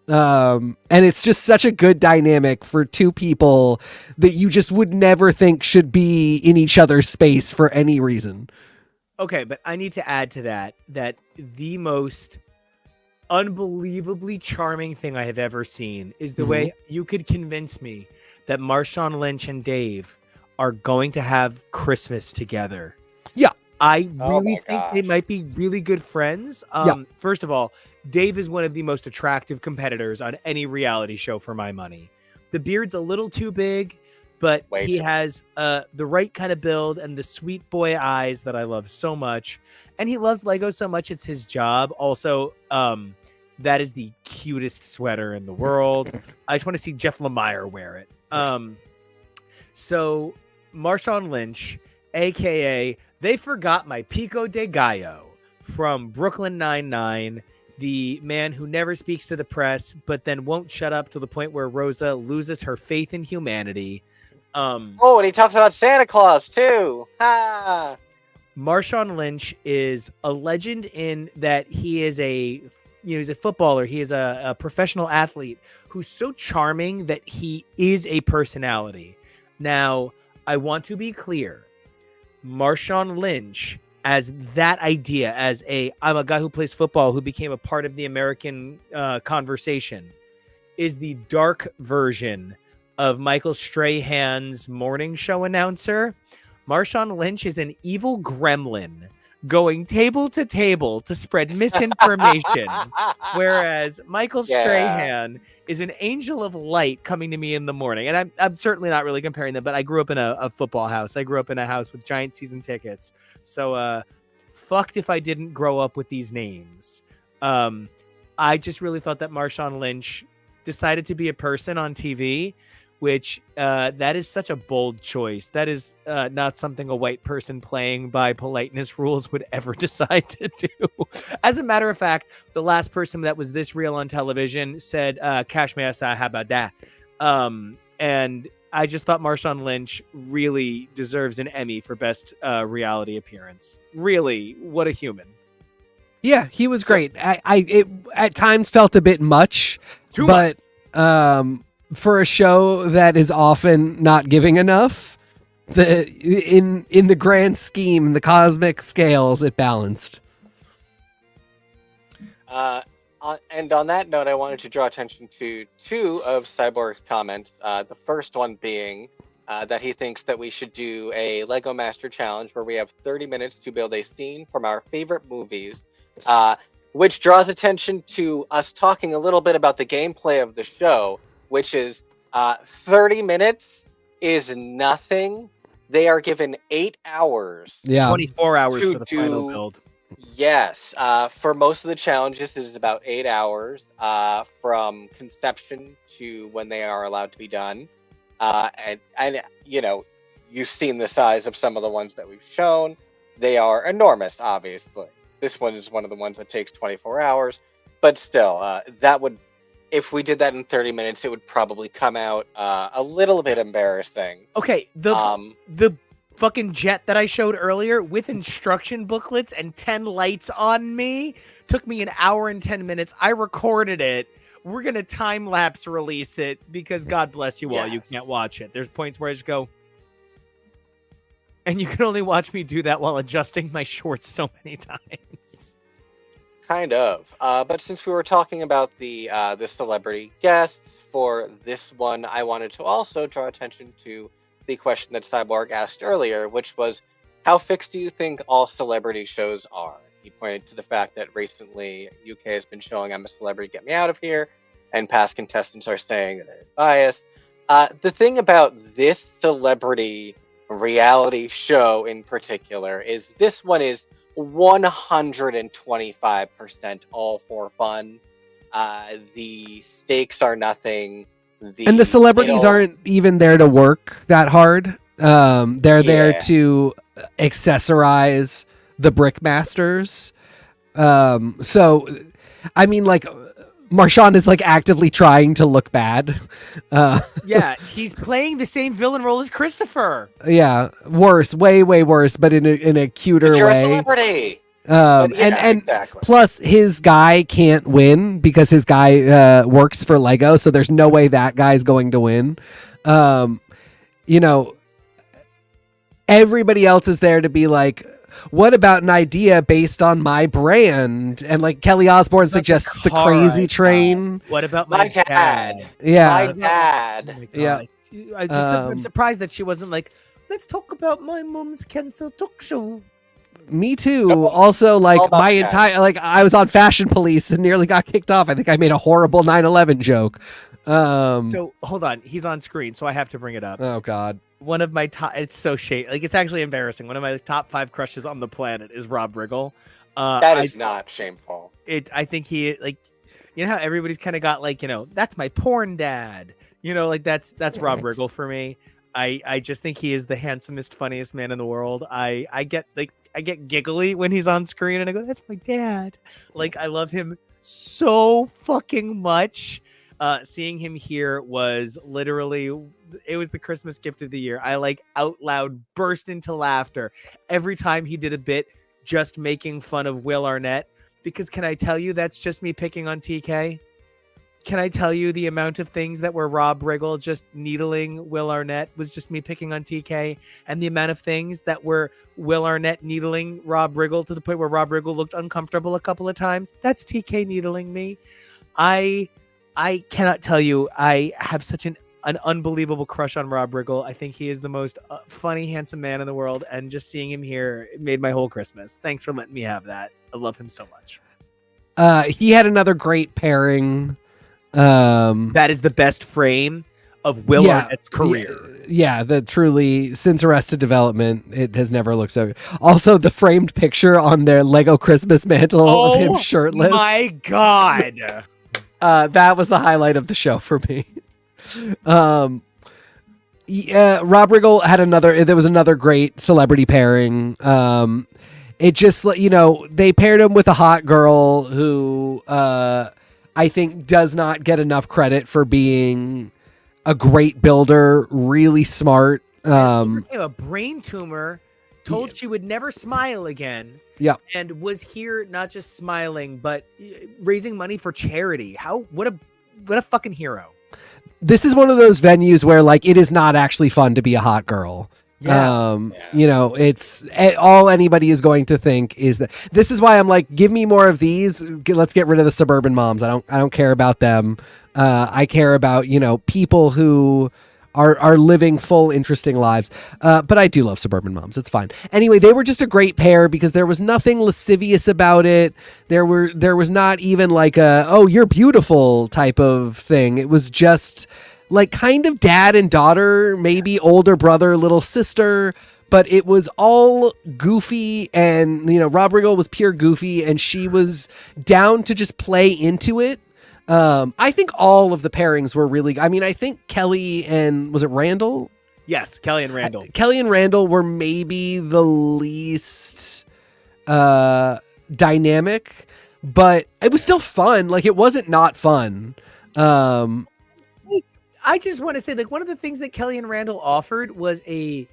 And it's just such a good dynamic for two people that you just would never think should be in each other's space for any reason. Okay, but I need to add to that the most unbelievably charming thing I have ever seen is the way you could convince me that Marshawn Lynch and Dave are going to have Christmas together. Yeah. I really think they might be really good friends. First of all, Dave is one of the most attractive competitors on any reality show for my money. The beard's a little too big, but he has the right kind of build and the sweet boy eyes that I love so much. And he loves Lego so much, it's his job. Also, that is the cutest sweater in the world. I just want to see Jeff Lemire wear it. So Marshawn Lynch, aka they forgot my Pico de Gallo from Brooklyn Nine-Nine, the man who never speaks to the press, but then won't shut up to the point where Rosa loses her faith in humanity. And he talks about Santa Claus too. Ha! Marshawn Lynch is a legend in that he is he's a footballer. He is a professional athlete who's so charming that he is a personality. Now, I want to be clear. Marshawn Lynch, as that idea, I'm a guy who plays football who became a part of the American conversation, is the dark version of Michael Strahan's morning show announcer. Marshawn Lynch is an evil gremlin going table to table to spread misinformation, whereas Michael Strahan is an angel of light coming to me in the morning. And I'm certainly not really comparing them, but I grew up in a football house. I grew up in a house with Giant season tickets. So fucked if I didn't grow up with these names. I just really thought that Marshawn Lynch decided to be a person on TV, which that is such a bold choice. That is not something a white person playing by politeness rules would ever decide to do. As a matter of fact, the last person that was this real on television said, Cash me outside, how about that? And I just thought Marshawn Lynch really deserves an Emmy for best reality appearance. Really, what a human. Yeah, he was great. It at times felt a bit much, Too but for a show that is often not giving enough, in the grand scheme, the cosmic scales, it balanced. And on that note, I wanted to draw attention to two of Cyborg's comments. The first one being that he thinks that we should do a Lego Master Challenge where we have 30 minutes to build a scene from our favorite movies, which draws attention to us talking a little bit about the gameplay of the show, which is 30 minutes is nothing. They are given 8 hours. Yeah. 24 hours for the final build. Yes. For most of the challenges, it is about 8 hours from conception to when they are allowed to be done. And you know, you've seen the size of some of the ones that we've shown. They are enormous, obviously. This one is one of the ones that takes 24 hours. But still, that would, if we did that in 30 minutes, it would probably come out a little bit embarrassing. Okay, the fucking jet that I showed earlier with instruction booklets and 10 lights on me took me an hour and 10 minutes. I recorded it. We're going to time lapse release it because God bless you all. You can't watch it. There's points where I just go, and you can only watch me do that while adjusting my shorts so many times. Kind of. But since we were talking about the celebrity guests for this one, I wanted to also draw attention to the question that Cyborg asked earlier, which was, how fixed do you think all celebrity shows are? He pointed to the fact that recently UK has been showing I'm a Celebrity, Get Me Out of Here, and past contestants are saying that they're biased. The thing about this celebrity reality show in particular is this one is 125% all for fun. The stakes are nothing. And the celebrities aren't even there to work that hard. They're there to accessorize the Brickmasters. So, I mean, like, Marshawn is like actively trying to look bad. Yeah, he's playing the same villain role as Christopher. Yeah, worse, way worse, but in a cuter you're way. A celebrity. And exactly. Plus his guy can't win because his guy works for Lego, so there's no way that guy's going to win. You know, everybody else is there to be like, what about an idea based on my brand? And like Kelly Osbourne suggests the Crazy Train. What about my dad? Yeah. My dad. Oh yeah. I'm surprised that she wasn't like, let's talk about my mom's cancer talk show. Me too. Also, like my entire, like I was on Fashion Police and nearly got kicked off. I think I made a horrible 9/11 joke. So hold on, he's on screen, so I have to bring it up. Oh God. One of my top, it's so like it's actually embarrassing. One of my top 5 crushes on the planet is Rob Riggle. That is not shameful. I think he, like, you know how everybody's kind of got like, you know, that's my porn dad. You know, like that's Rob Riggle for me. I just think he is the handsomest, funniest man in the world. I get giggly when he's on screen and I go, that's my dad. Like, I love him so fucking much. Seeing him here was literally, it was the Christmas gift of the year. I like out loud burst into laughter every time he did a bit just making fun of Will Arnett, because can I tell you that's just me picking on TK? Can I tell you the amount of things that were Rob Riggle just needling Will Arnett was just me picking on TK, and the amount of things that were Will Arnett needling Rob Riggle to the point where Rob Riggle looked uncomfortable a couple of times? That's TK needling me. I cannot tell you, I have such an unbelievable crush on Rob Riggle. I think he is the most funny, handsome man in the world, and just seeing him here made my whole Christmas. Thanks for letting me have that. I love him so much. He had another great pairing. That is the best frame of Will Arnett's career. Yeah, that truly, since Arrested Development, it has never looked so good. Also, the framed picture on their Lego Christmas mantle of him shirtless. Oh my God. That was the highlight of the show for me. Rob Riggle had there was another great celebrity pairing. It just, you know, they paired him with a hot girl who, I think does not get enough credit for being a great builder, really smart. A brain tumor, told she would never smile again. Yeah. And was here not just smiling, but raising money for charity. What a fucking hero. This is one of those venues where like it is not actually fun to be a hot girl. Yeah. You know, it's all anybody is going to think is that this is why I'm like, give me more of these. Let's get rid of the suburban moms. I don't care about them. I care about, you know, people who are living full, interesting lives. But I do love suburban moms. It's fine. Anyway, they were just a great pair because there was nothing lascivious about it. There was not even like a, oh, you're beautiful type of thing. It was just like kind of dad and daughter, maybe older brother, little sister, but it was all goofy. And, you know, Rob Riggle was pure goofy and she was down to just play into it. I think all of the pairings were really, I mean, I think Kelly and was it Randall? Yes. Kelly and Randall. Kelly and Randall were maybe the least, dynamic, but it was still fun. Like it wasn't not fun. I just want to say, like, one of the things that Kelly and Randall offered was a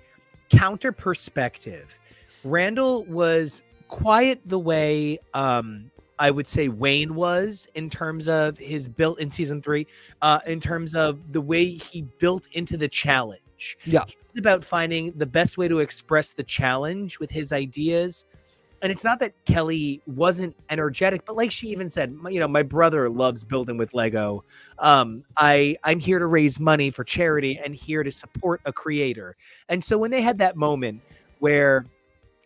counter perspective. Randall was quiet the way I would say Wayne was in terms of his built in season 3, in terms of the way he built into the challenge. Yeah. It's about finding the best way to express the challenge with his ideas. And it's not that Kelly wasn't energetic, but like she even said, you know, my brother loves building with Lego. I'm here to raise money for charity and here to support a creator. And so when they had that moment where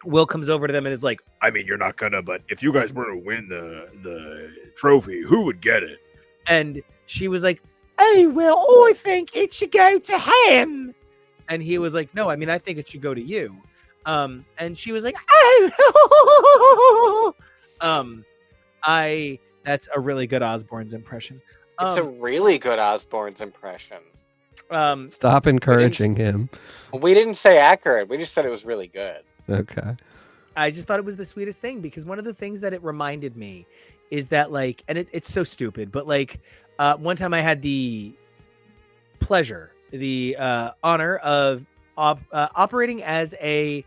Will comes over to them and is like, I mean, you're not gonna, but if you guys were to win the trophy, who would get it? And she was like, hey, Will, I think it should go to him. And he was like, no, I mean, I think it should go to you. And she was like, oh, that's a really good Osborne's impression. It's a really good Osborne's impression. Stop encouraging him. We didn't say accurate. We just said it was really good. Okay. I just thought it was the sweetest thing because one of the things that it reminded me is that like, and it's so stupid, but like, one time I had the pleasure, the honor of operating as a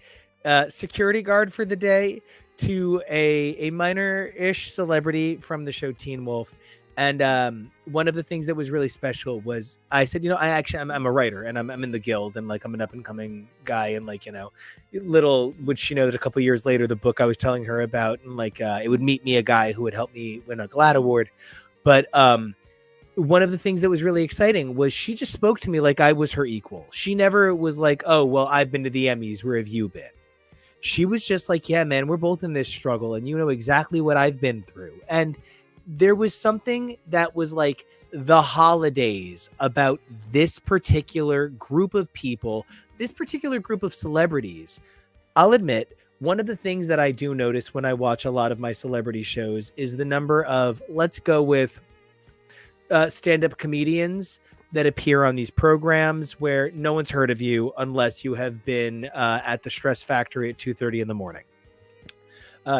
security guard for the day to a minor-ish celebrity from the show Teen Wolf. And one of the things that was really special was I said, you know, I'm a writer and I'm in the guild and like I'm an up and coming guy. And like, you know, little would she know that a couple years later, the book I was telling her about and like it would meet me a guy who would help me win a GLAAD award. But one of the things that was really exciting was she just spoke to me like I was her equal. She never was like, oh, well, I've been to the Emmys. Where have you been? She was just like, yeah, man, we're both in this struggle and you know exactly what I've been through. And there was something that was like the holidays about this particular group of people, this particular group of celebrities. I'll admit, one of the things that I do notice when I watch a lot of my celebrity shows is the number of, let's go with stand-up comedians that appear on these programs where no one's heard of you unless you have been at the Stress Factory at 2:30 in the morning.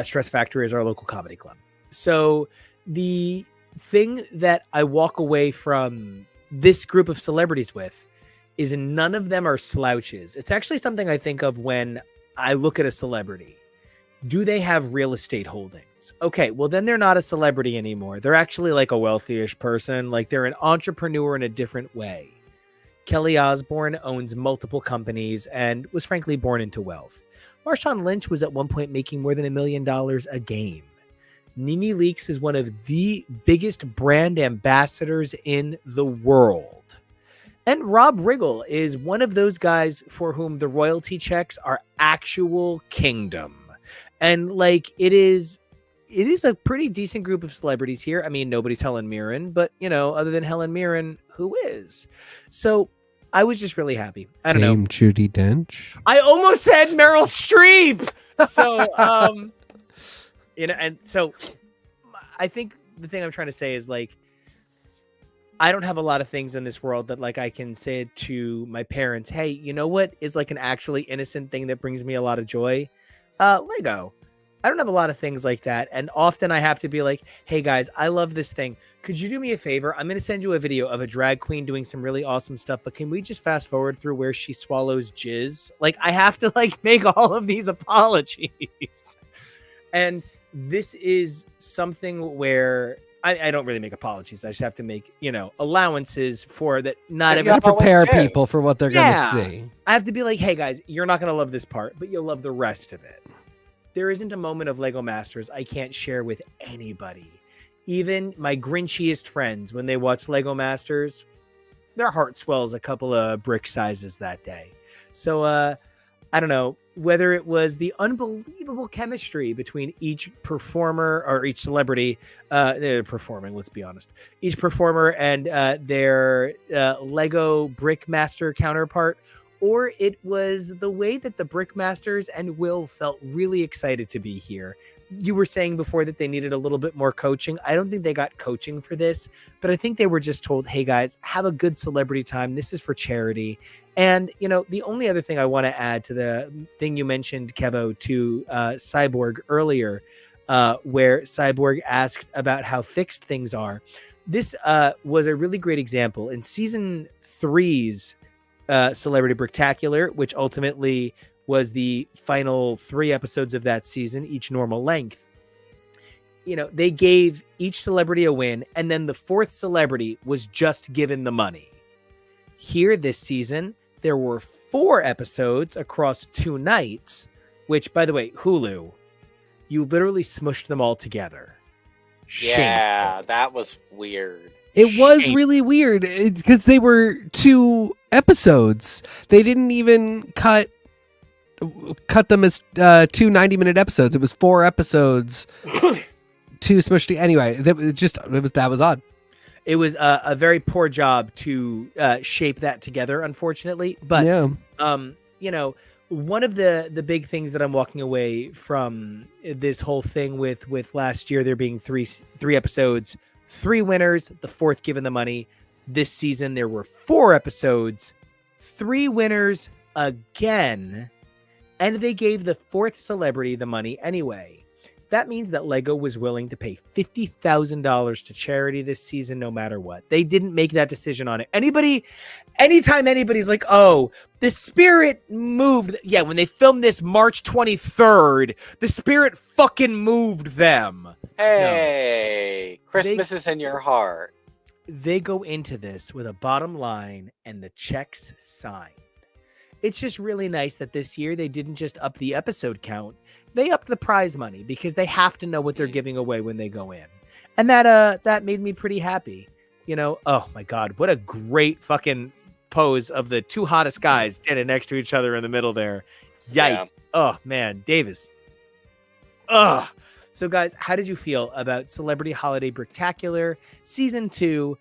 Stress Factory is our local comedy club. So the thing that I walk away from this group of celebrities with is none of them are slouches. It's actually something I think of when I look at a celebrity. Do they have real estate holdings? Okay, well, then they're not a celebrity anymore. They're actually like a wealthy-ish person. Like they're an entrepreneur in a different way. Kelly Osbourne owns multiple companies and was frankly born into wealth. Marshawn Lynch was at one point making more than $1 million a game. Nene Leakes is one of the biggest brand ambassadors in the world. And Rob Riggle is one of those guys for whom the royalty checks are actual kingdom. And like it is a pretty decent group of celebrities here. I mean, nobody's Helen Mirren, but you know, other than Helen Mirren, who is? So I was just really happy. I don't know. Judi Dench. I almost said Meryl Streep. So you know, and so I think the thing I'm trying to say is like I don't have a lot of things in this world that like I can say to my parents, hey, you know what is like an actually innocent thing that brings me a lot of joy? Lego. I don't have a lot of things like that. And often I have to be like, hey guys, I love this thing. Could you do me a favor? I'm going to send you a video of a drag queen doing some really awesome stuff, but can we just fast forward through where she swallows jizz? Like I have to like make all of these apologies. And this is something where I don't really make apologies. I just have to make, allowances for that. Not You got to every prepare people for what they're going to see. I have to be like, hey guys, you're not going to love this part, but you'll love the rest of it. There isn't a moment of LEGO Masters I can't share with anybody. Even my Grinchiest friends, when they watch LEGO Masters, their heart swells a couple of brick sizes that day. So, I don't know whether it was the unbelievable chemistry between each performer or each celebrity, they're performing, let's be honest, each performer and their LEGO Brickmaster counterpart, or it was the way that the Brickmasters and Will felt really excited to be here. You were saying before that they needed a little bit more coaching. I don't think they got coaching for this, but I think they were just told, hey guys, have a good celebrity time. This is for charity. And, the only other thing I want to add to the thing you mentioned, Kevo, to Cyborg earlier, where Cyborg asked about how fixed things are. This was a really great example. In season 3's Celebrity Bricktackular, which ultimately was the final 3 episodes of that season, each normal length. They gave each celebrity a win, and then the 4th celebrity was just given the money. Here this season, there were 4 episodes across 2 nights, which, by the way, Hulu, you literally smushed them all together. Yeah, Shameful. that was weird. It was really weird because they were 2 episodes. They didn't even cut them as 2 90-minute episodes. It was 4 episodes, 2 smushed together. Anyway, that was odd. It was a very poor job to shape that together, unfortunately. But yeah. One of the big things that I'm walking away from this whole thing with last year, there being three episodes, 3 winners, the 4th given the money. This season, there were 4 episodes, 3 winners again, and they gave the 4th celebrity the money anyway. That means that LEGO was willing to pay $50,000 to charity this season, no matter what. They didn't make that decision on it. Anytime anybody's like, oh, the spirit moved. Yeah, when they filmed this March 23rd, the spirit fucking moved them. Hey, no. Christmas is in your heart. They go into this with a bottom line and the checks signed. It's just really nice that this year they didn't just up the episode count. They upped the prize money because they have to know what they're giving away when they go in. And that made me pretty happy. Oh my God, what a great fucking pose of the 2 hottest guys standing next to each other in the middle there. Yikes. Yeah. Oh man, Davis. Ugh. So guys, how did you feel about Celebrity Holiday Bricktackular Season 2,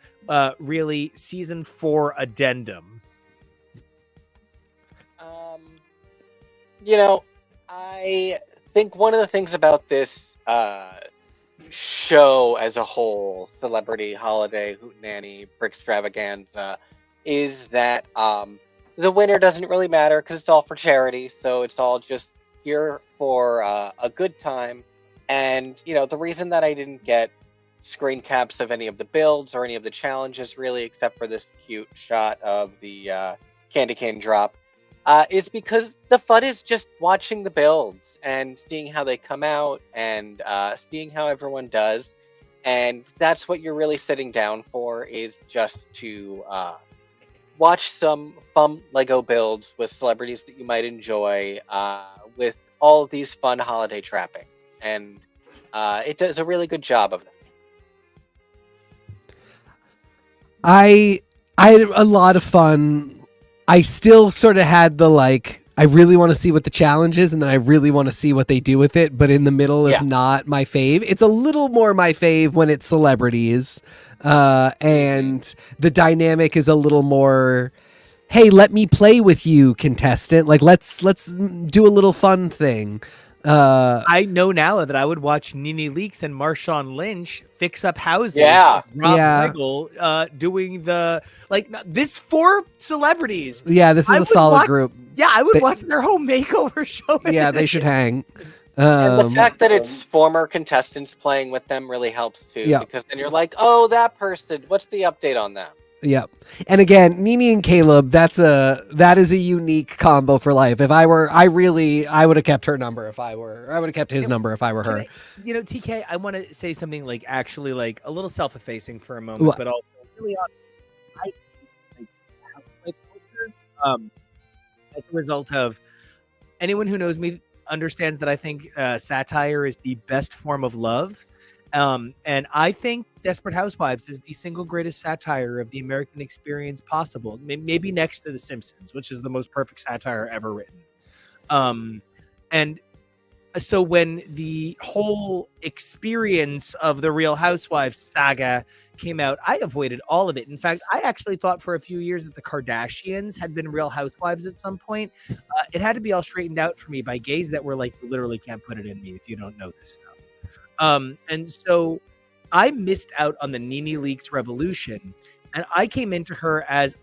really Season 4 addendum? I think one of the things about this show as a whole, Celebrity Holiday Hootenanny Brickstravaganza, is that the winner doesn't really matter because it's all for charity. So it's all just here for a good time. And, the reason that I didn't get screen caps of any of the builds or any of the challenges, really, except for this cute shot of the candy cane drop, is because the fun is just watching the builds and seeing how they come out and seeing how everyone does. And that's what you're really sitting down for, is just to watch some fun LEGO builds with celebrities that you might enjoy with all of these fun holiday trappings. And it does a really good job of that. I had a lot of fun. I still sort of had the I really want to see what the challenge is, and then I really want to see what they do with it, but in the middle is not my fave. It's a little more my fave when it's celebrities, and the dynamic is a little more, hey, let me play with you, contestant. Let's do a little fun thing. I know now that I would watch Nene Leakes and Marshawn Lynch fix up houses. Yeah. Rob Riggle, doing the this 4 celebrities. Yeah, this is a solid group. Yeah, I would watch their home makeover show. Yeah, they should hang. And the fact that it's former contestants playing with them really helps too. Yeah. Because then you're like, oh, that person, what's the update on them? Yep. And again, Nini and Caleb, that is a unique combo for life. If I would have kept her number I would have kept his number if I were her. TK, I want to say something like actually like a little self-effacing for a moment, but also really honest. As a result of anyone who knows me understands that I think satire is the best form of love. And I think Desperate Housewives is the single greatest satire of the American experience possible. Maybe next to The Simpsons, which is the most perfect satire ever written. And so when the whole experience of the Real Housewives saga came out, I avoided all of it. In fact, I actually thought for a few years that the Kardashians had been Real Housewives at some point. It had to be all straightened out for me by gays that were like, you literally can't put it in me if you don't know this stuff. And so I missed out on the Nene Leakes revolution, and I came into her as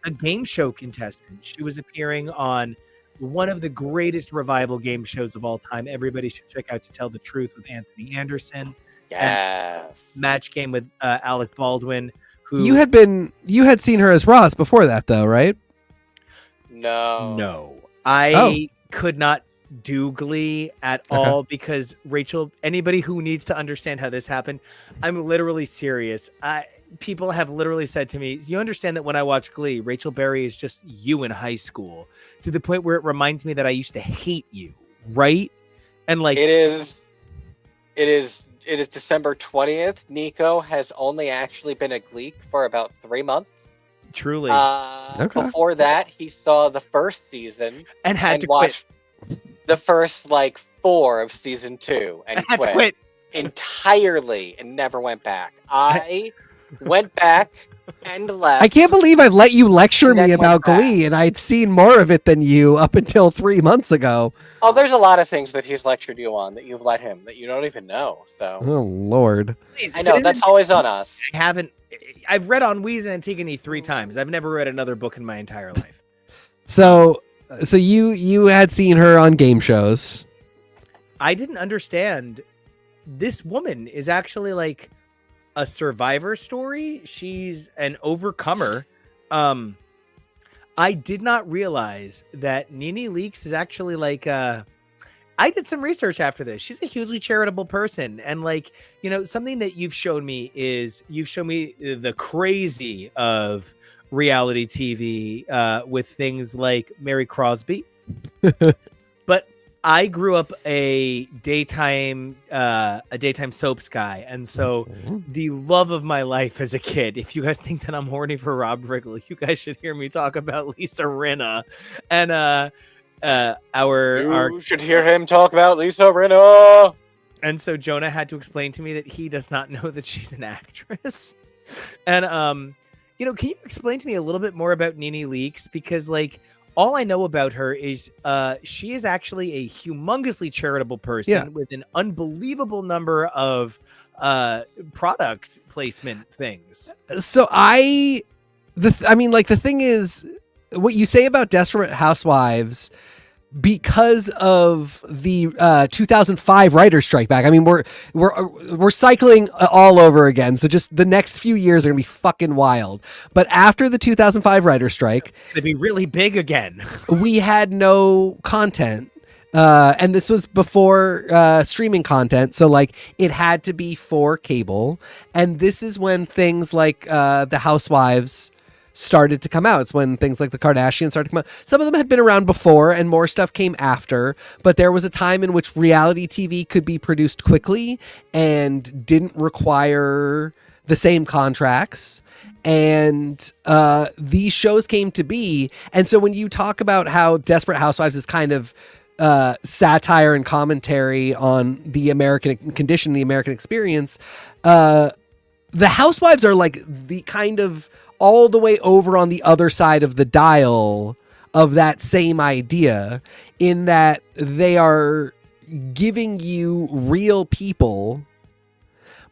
a game show contestant. She was appearing on one of the greatest revival game shows of all time. Everybody should check out To Tell the Truth with Anthony Anderson. Yes. Match Game with Alec Baldwin. Who You had seen her as Ross before that, though, right? No. I could not do Glee at all because Rachel, anybody who needs to understand how this happened, I'm literally serious. People have literally said to me, you understand that when I watch Glee, Rachel Berry is just you in high school, to the point where it reminds me that I used to hate you, right? And like it is December 20th. Nico has only actually been a Gleek for about 3 months. Truly. Before that, he saw the first season and had to watch the first 4 of season 2 and had to quit entirely and never went back. I went back and left. I can't believe I've let you lecture me about Glee, and I'd seen more of it than you up until 3 months ago. Oh, there's a lot of things that he's lectured you on that you've let him that you don't even know. So, oh Lord, please, I know that's always on us. I've read Ennui and Antigone 3 times. I've never read another book in my entire life. So you had seen her on game shows. I didn't understand. This woman is actually like a survivor story. She's an overcomer. I did not realize that Nene Leakes is actually like I did some research after this. She's a hugely charitable person, and something that you've shown me is the crazy of reality TV with things like Mary Crosby. But I grew up a daytime soaps guy, and so the love of my life as a kid. If you guys think that I'm horny for Rob Riggle, you guys should hear me talk about Lisa Rinna, and you should hear him talk about Lisa Rinna. And so Jonah had to explain to me that he does not know that she's an actress, and can you explain to me a little bit more about Nene Leakes? Because all I know about her is she is actually a humongously charitable person with an unbelievable number of product placement things. So the thing is, what you say about Desperate Housewives, because of the 2005 writer strike back. I mean, we're cycling all over again. So just the next few years are gonna be fucking wild. But after the 2005 writer strike, it's gonna be really big again. We had no content. And this was before streaming content, so it had to be for cable. And this is when things like the Housewives started to come out. It's when things like the Kardashians started to come out. Some of them had been around before and more stuff came after, but there was a time in which reality TV could be produced quickly and didn't require the same contracts. And these shows came to be. And so when you talk about how Desperate Housewives is kind of satire and commentary on the American condition, the American experience, the Housewives are the kind of all the way over on the other side of the dial of that same idea, in that they are giving you real people,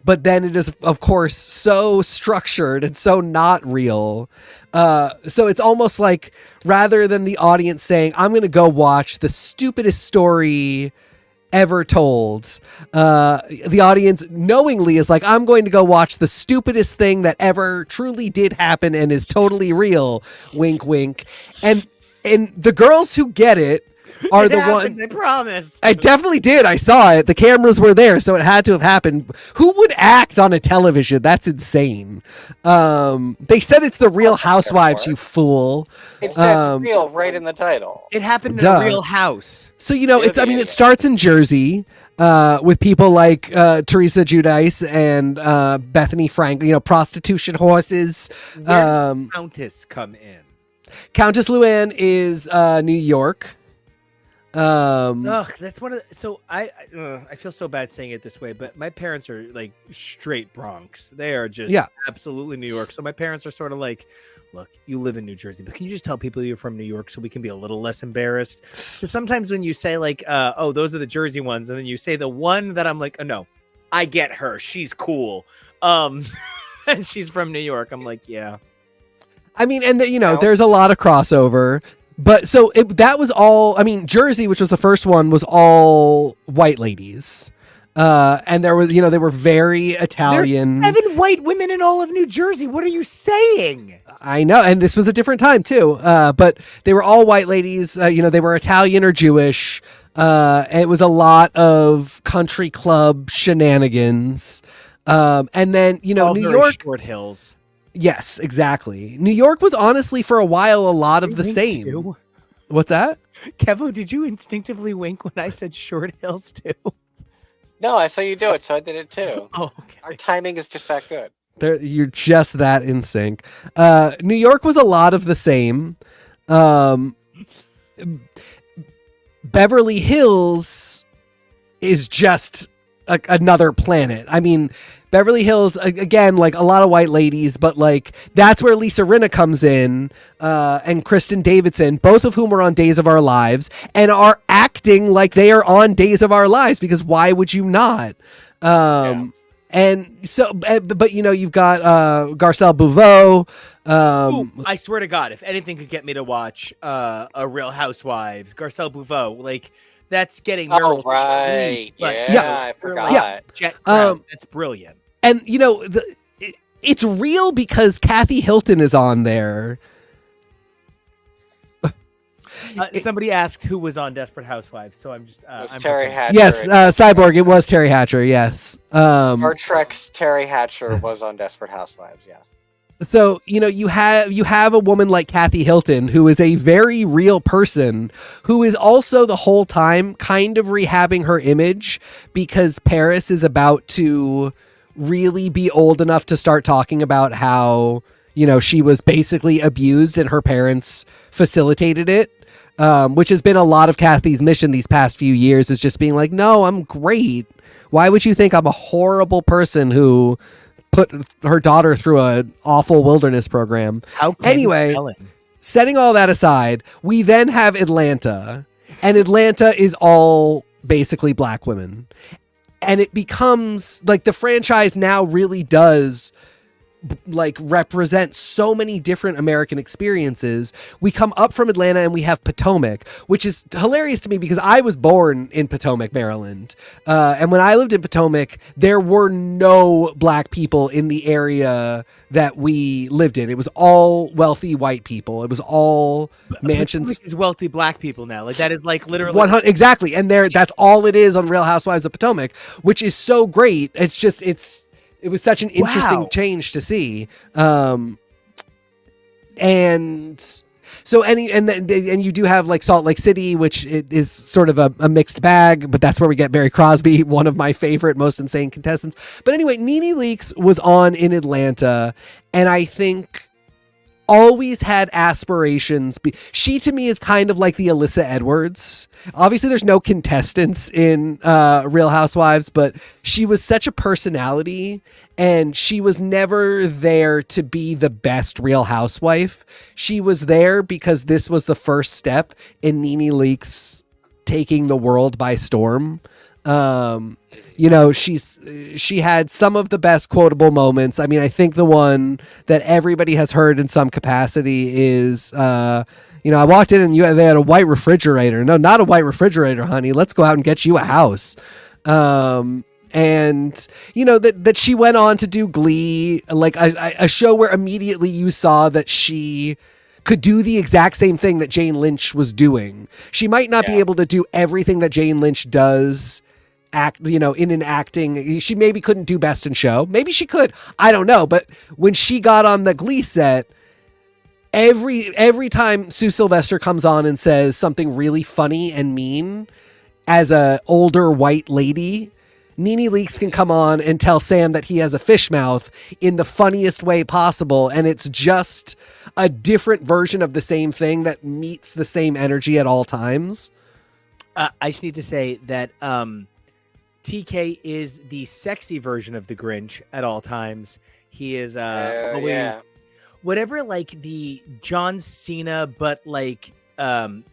but then it is, of course, so structured and so not real. So it's almost rather than the audience saying, I'm going to go watch the stupidest story ever told. The audience knowingly is like, I'm going to go watch the stupidest thing that ever truly did happen and is totally real. Wink, wink. And the girls who get it are It the happened, one. I promise. I definitely did. I saw it. The cameras were there, so it had to have happened. Who would act on a television? That's insane. They said it's the Real Housewives, you fool. It says real right in the title. It happened in Duh. a real house. So, it starts in Jersey with people like Teresa Giudice and Bethany Frank, prostitution horses. Where did Countess come in? Countess Luann is New York. Ugh, that's one of the, so I feel so bad saying it this way, but my parents are like straight Bronx. They are just absolutely New York. So my parents are sort of like, look, you live in New Jersey, but can you just tell people you're from New York so we can be a little less embarrassed? So sometimes when you say like, oh, those are the Jersey ones, and then you say the one that I'm like, oh no, I get her. She's cool. And she's from New York. I'm like, yeah. I mean, and there's a lot of crossover. But so that was all. I mean, Jersey, which was the first one, was all white ladies, and there was, they were very Italian. There's 7 white women in all of New Jersey. What are you saying? I know, and this was a different time too. But they were all white ladies. They were Italian or Jewish. It was a lot of country club shenanigans. And then all New very York, Short Hills. Yes, exactly. New York was honestly for a while a lot of the same. Too? What's that? Kevo, did you instinctively wink when I said Short Hills too? No, I saw you do it, so I did it too. Oh, okay. Our timing is just that good. You're just that in sync. New York was a lot of the same. Beverly Hills is just another planet. I mean, Beverly Hills, again, like a lot of white ladies, but like that's where Lisa Rinna comes in, and Kristen Davidson, both of whom are on Days of Our Lives and are acting like they are on Days of Our Lives, because why would you not? And so, but you've got Garcelle Bouveau. I swear to God, if anything could get me to watch a Real Housewives, Garcelle Bouveau, like that's getting Meryl right. Streep, I forgot. Yeah. Jet Crown, that's brilliant. And it's real because Kathy Hilton is on there. Somebody asked who was on Desperate Housewives, so I'm just. It was Terry Hatcher. Yes, Cyborg. It was Terry Hatcher. Yes. Star Trek's Terry Hatcher was on Desperate Housewives. Yes. So you have a woman like Kathy Hilton, who is a very real person, who is also the whole time kind of rehabbing her image because Paris is about to really be old enough to start talking about how she was basically abused and her parents facilitated it. Which has been a lot of Kathy's mission these past few years, is just being like, no, I'm great. Why would you think I'm a horrible person who put her daughter through an awful wilderness program? Anyway, setting all that aside, we then have Atlanta, and Atlanta is all basically black women. And it becomes like the franchise now really does like represent so many different American experiences. We come up from Atlanta and we have Potomac, which is hilarious to me because I was born in Potomac, Maryland. And when I lived in Potomac, there were no black people in the area that we lived in. It was all wealthy white people. It was all mansions. Potomac is wealthy black people now. Like that is like literally 100 exactly. And that's all it is on Real Housewives of Potomac, which is so great. It was such an interesting change to see. And so and you do have like Salt Lake City, which is sort of a mixed bag, but that's where we get Barry Crosby, one of my favorite, most insane contestants. But anyway, Nene Leakes was on in Atlanta, and I think always had aspirations. She to me is kind of like the Alyssa Edwards. Obviously there's no contestants in Real Housewives, but she was such a personality, and she was never there to be the best Real Housewife. She was there because this was the first step in Nene Leakes taking the world by storm. You know, she had some of the best quotable moments. I mean, I think the one that everybody has heard in some capacity is, you know, I walked in and they had a white refrigerator. No, not a white refrigerator, honey. Let's go out and get you a house. And you know that she went on to do Glee, like a show where immediately you saw that she could do the exact same thing that Jane Lynch was doing. She might not be able to do everything that Jane Lynch does in an acting. She maybe couldn't do Best in Show. Maybe she could. I don't know. But when she got on the Glee set, every time Sue Sylvester comes on and says something really funny and mean as a older white lady, Nene Leakes can come on and tell Sam that he has a fish mouth in the funniest way possible. And it's just a different version of the same thing that meets the same energy at all times. I just need to say that TK is the sexy version of the Grinch at all times. He is always whatever, like the John Cena, but like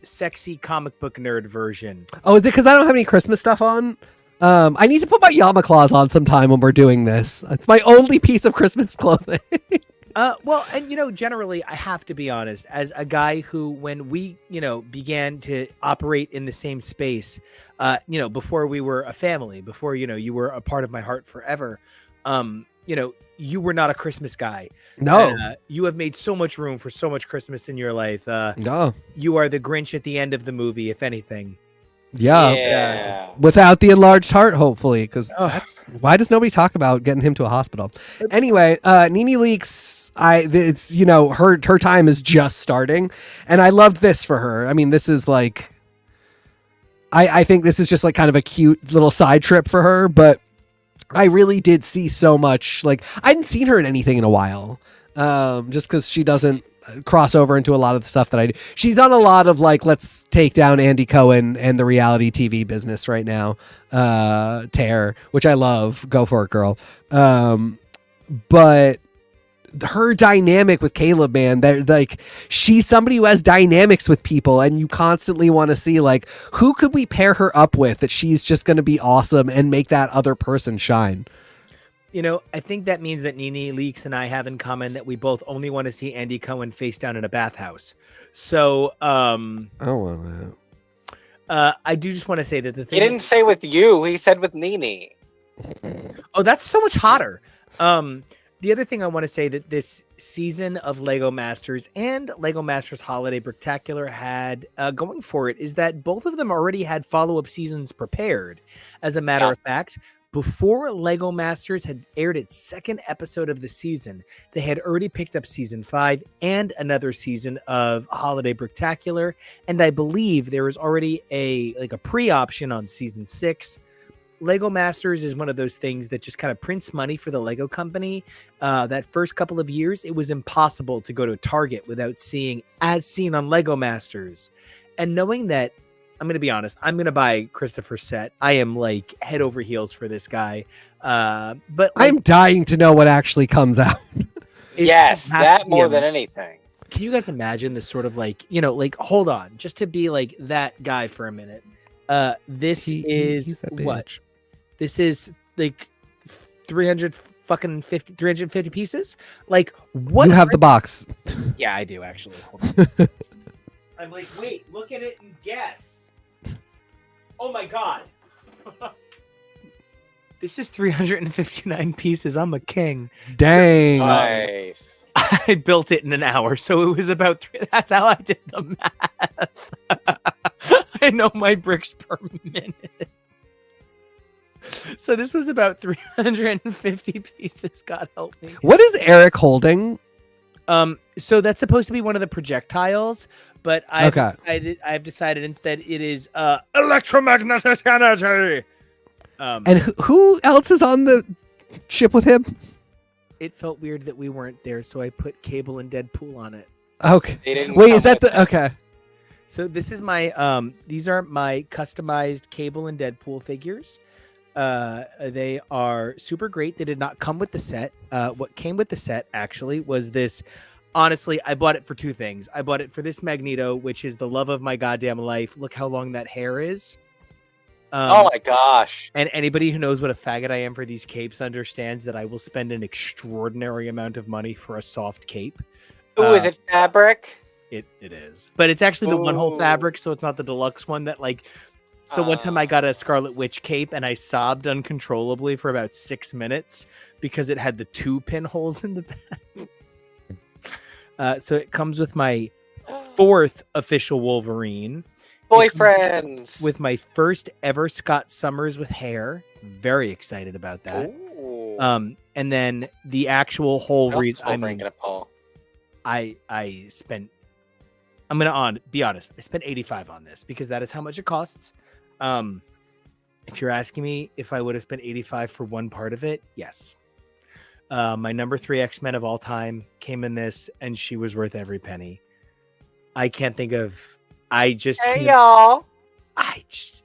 sexy comic book nerd version. Oh, is it because I don't have any Christmas stuff on? I need to put my Yama Claws on sometime when we're doing this. It's my only piece of Christmas clothing. Well, and you know, generally, I have to be honest, as a guy who, when we, you know, began to operate in the same space, you know, before we were a family, before, you know, you were a part of my heart forever, you know, you were not a Christmas guy. No. You have made so much room for so much Christmas in your life. No. You are the Grinch at the end of the movie, if anything. Yeah. Without the enlarged heart, hopefully, because why does nobody talk about getting him to a hospital? Anyway, Nene Leakes, it's, you know, her time is just starting, and I loved this for her. I mean, this is like, I think this is just like kind of a cute little side trip for her, but I really did see so much. Like, I hadn't seen her in anything in a while, just because she doesn't cross over into a lot of the stuff that I do. She's done a lot of like, let's take down Andy Cohen and the reality TV business right now. Tear, which I love. Go for it, girl. But her dynamic with Caleb, man, that like, she's somebody who has dynamics with people, and you constantly want to see like, who could we pair her up with that she's just going to be awesome and make that other person shine. You know, I think that means that Nene Leakes and I have in common that we both only want to see Andy Cohen face down in a bathhouse. So, I don't want that. I do just want to say that the thing... He didn't say with you. He said with Nene. Oh, that's so much hotter. The other thing I want to say that this season of LEGO Masters and LEGO Masters Holiday Bricktaccular had going for it is that both of them already had follow-up seasons prepared. As a matter of fact, before LEGO Masters had aired its second episode of the season, they had already picked up season 5 and another season of Holiday Bricktaccular, and I believe there was already a pre-option on season 6. LEGO Masters is one of those things that just kind of prints money for the LEGO company. That first couple of years, it was impossible to go to Target without seeing As Seen on LEGO Masters. And knowing that, I'm going to be honest, I'm going to buy Christopher's set. I am like head over heels for this guy. But like, I'm dying to know what actually comes out. Yes, that more than anything. Can you guys imagine this sort of like, you know, like, hold on, just to be like that guy for a minute. This is what? This is like 350 pieces. Like, what? You have the box. Yeah, I do actually. Hold on. I'm like, wait, look at it and guess. Oh my god. This is 359 pieces. I'm a king. Dang. Nice. I built it in an hour, so it was about that's how I did the math. I know my bricks per minute. So this was about 350 pieces. God help me. What is Eric holding? So that's supposed to be one of the projectiles, but I've decided instead it is electromagnetic energy. And who else is on the ship with him? It felt weird that we weren't there, so I put Cable and Deadpool on it. Okay. Wait, is that the okay? So this is my these are my customized Cable and Deadpool figures. They are super great. They did not come with the set. What came with the set actually was this. Honestly, I bought it for two things. I bought it for this Magneto, which is the love of my goddamn life. Look how long that hair is. Oh my gosh. And anybody who knows what a faggot I am for these capes understands that I will spend an extraordinary amount of money for a soft cape. Ooh, is it fabric? It is. But it's actually the one whole Ooh. fabric, so it's not the deluxe one that like. So one time I got a Scarlet Witch cape and I sobbed uncontrollably for about 6 minutes because it had the 2 pinholes in the back. So it comes with my 4th official Wolverine. Boyfriends. With my first ever Scott Summers with hair. Very excited about that. Ooh. And then the actual whole reason. I mean, I spent. I'm gonna be honest. I spent $85 on this because that is how much it costs. If you're asking me if I would have spent $85 for one part of it, yes. My number 3 X-Men of all time came in this, and she was worth every penny. I can't think of. Hey y'all.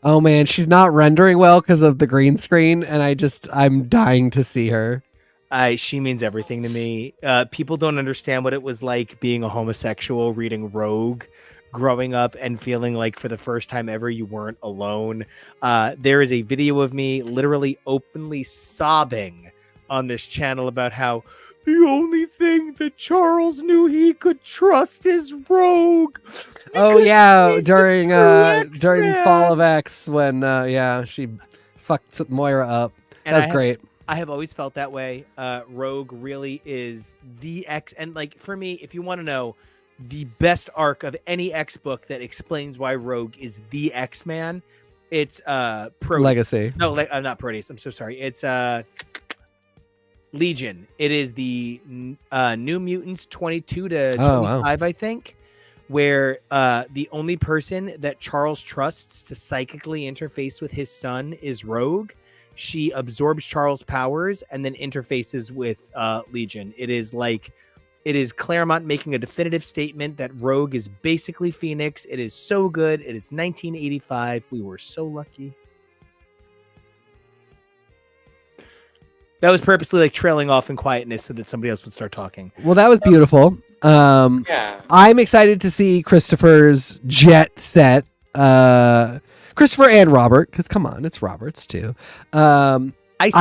Oh man, she's not rendering well because of the green screen, and I'm dying to see her. She means everything to me. People don't understand what it was like being a homosexual reading Rogue growing up and feeling like for the first time ever you weren't alone. There is a video of me literally openly sobbing on this channel about how the only thing that Charles knew he could trust is Rogue. Oh yeah, during Fall of X when she fucked Moira up. That's great. I have always felt that way. Rogue really is the X, and like for me, if you want to know the best arc of any X book that explains why Rogue is the X-Man, it's Legacy. No, not Proteus. I'm so sorry. It's Legion. It is the New Mutants 22 to 25, I think, where the only person that Charles trusts to psychically interface with his son is Rogue. She absorbs Charles' powers and then interfaces with Legion. It is Claremont making a definitive statement that Rogue is basically Phoenix. It is so good. It is 1985. We were so lucky. That was purposely like trailing off in quietness so that somebody else would start talking. Well, that was beautiful. I'm excited to see Christopher's jet set. Christopher and Robert, because come on, it's Robert's too. I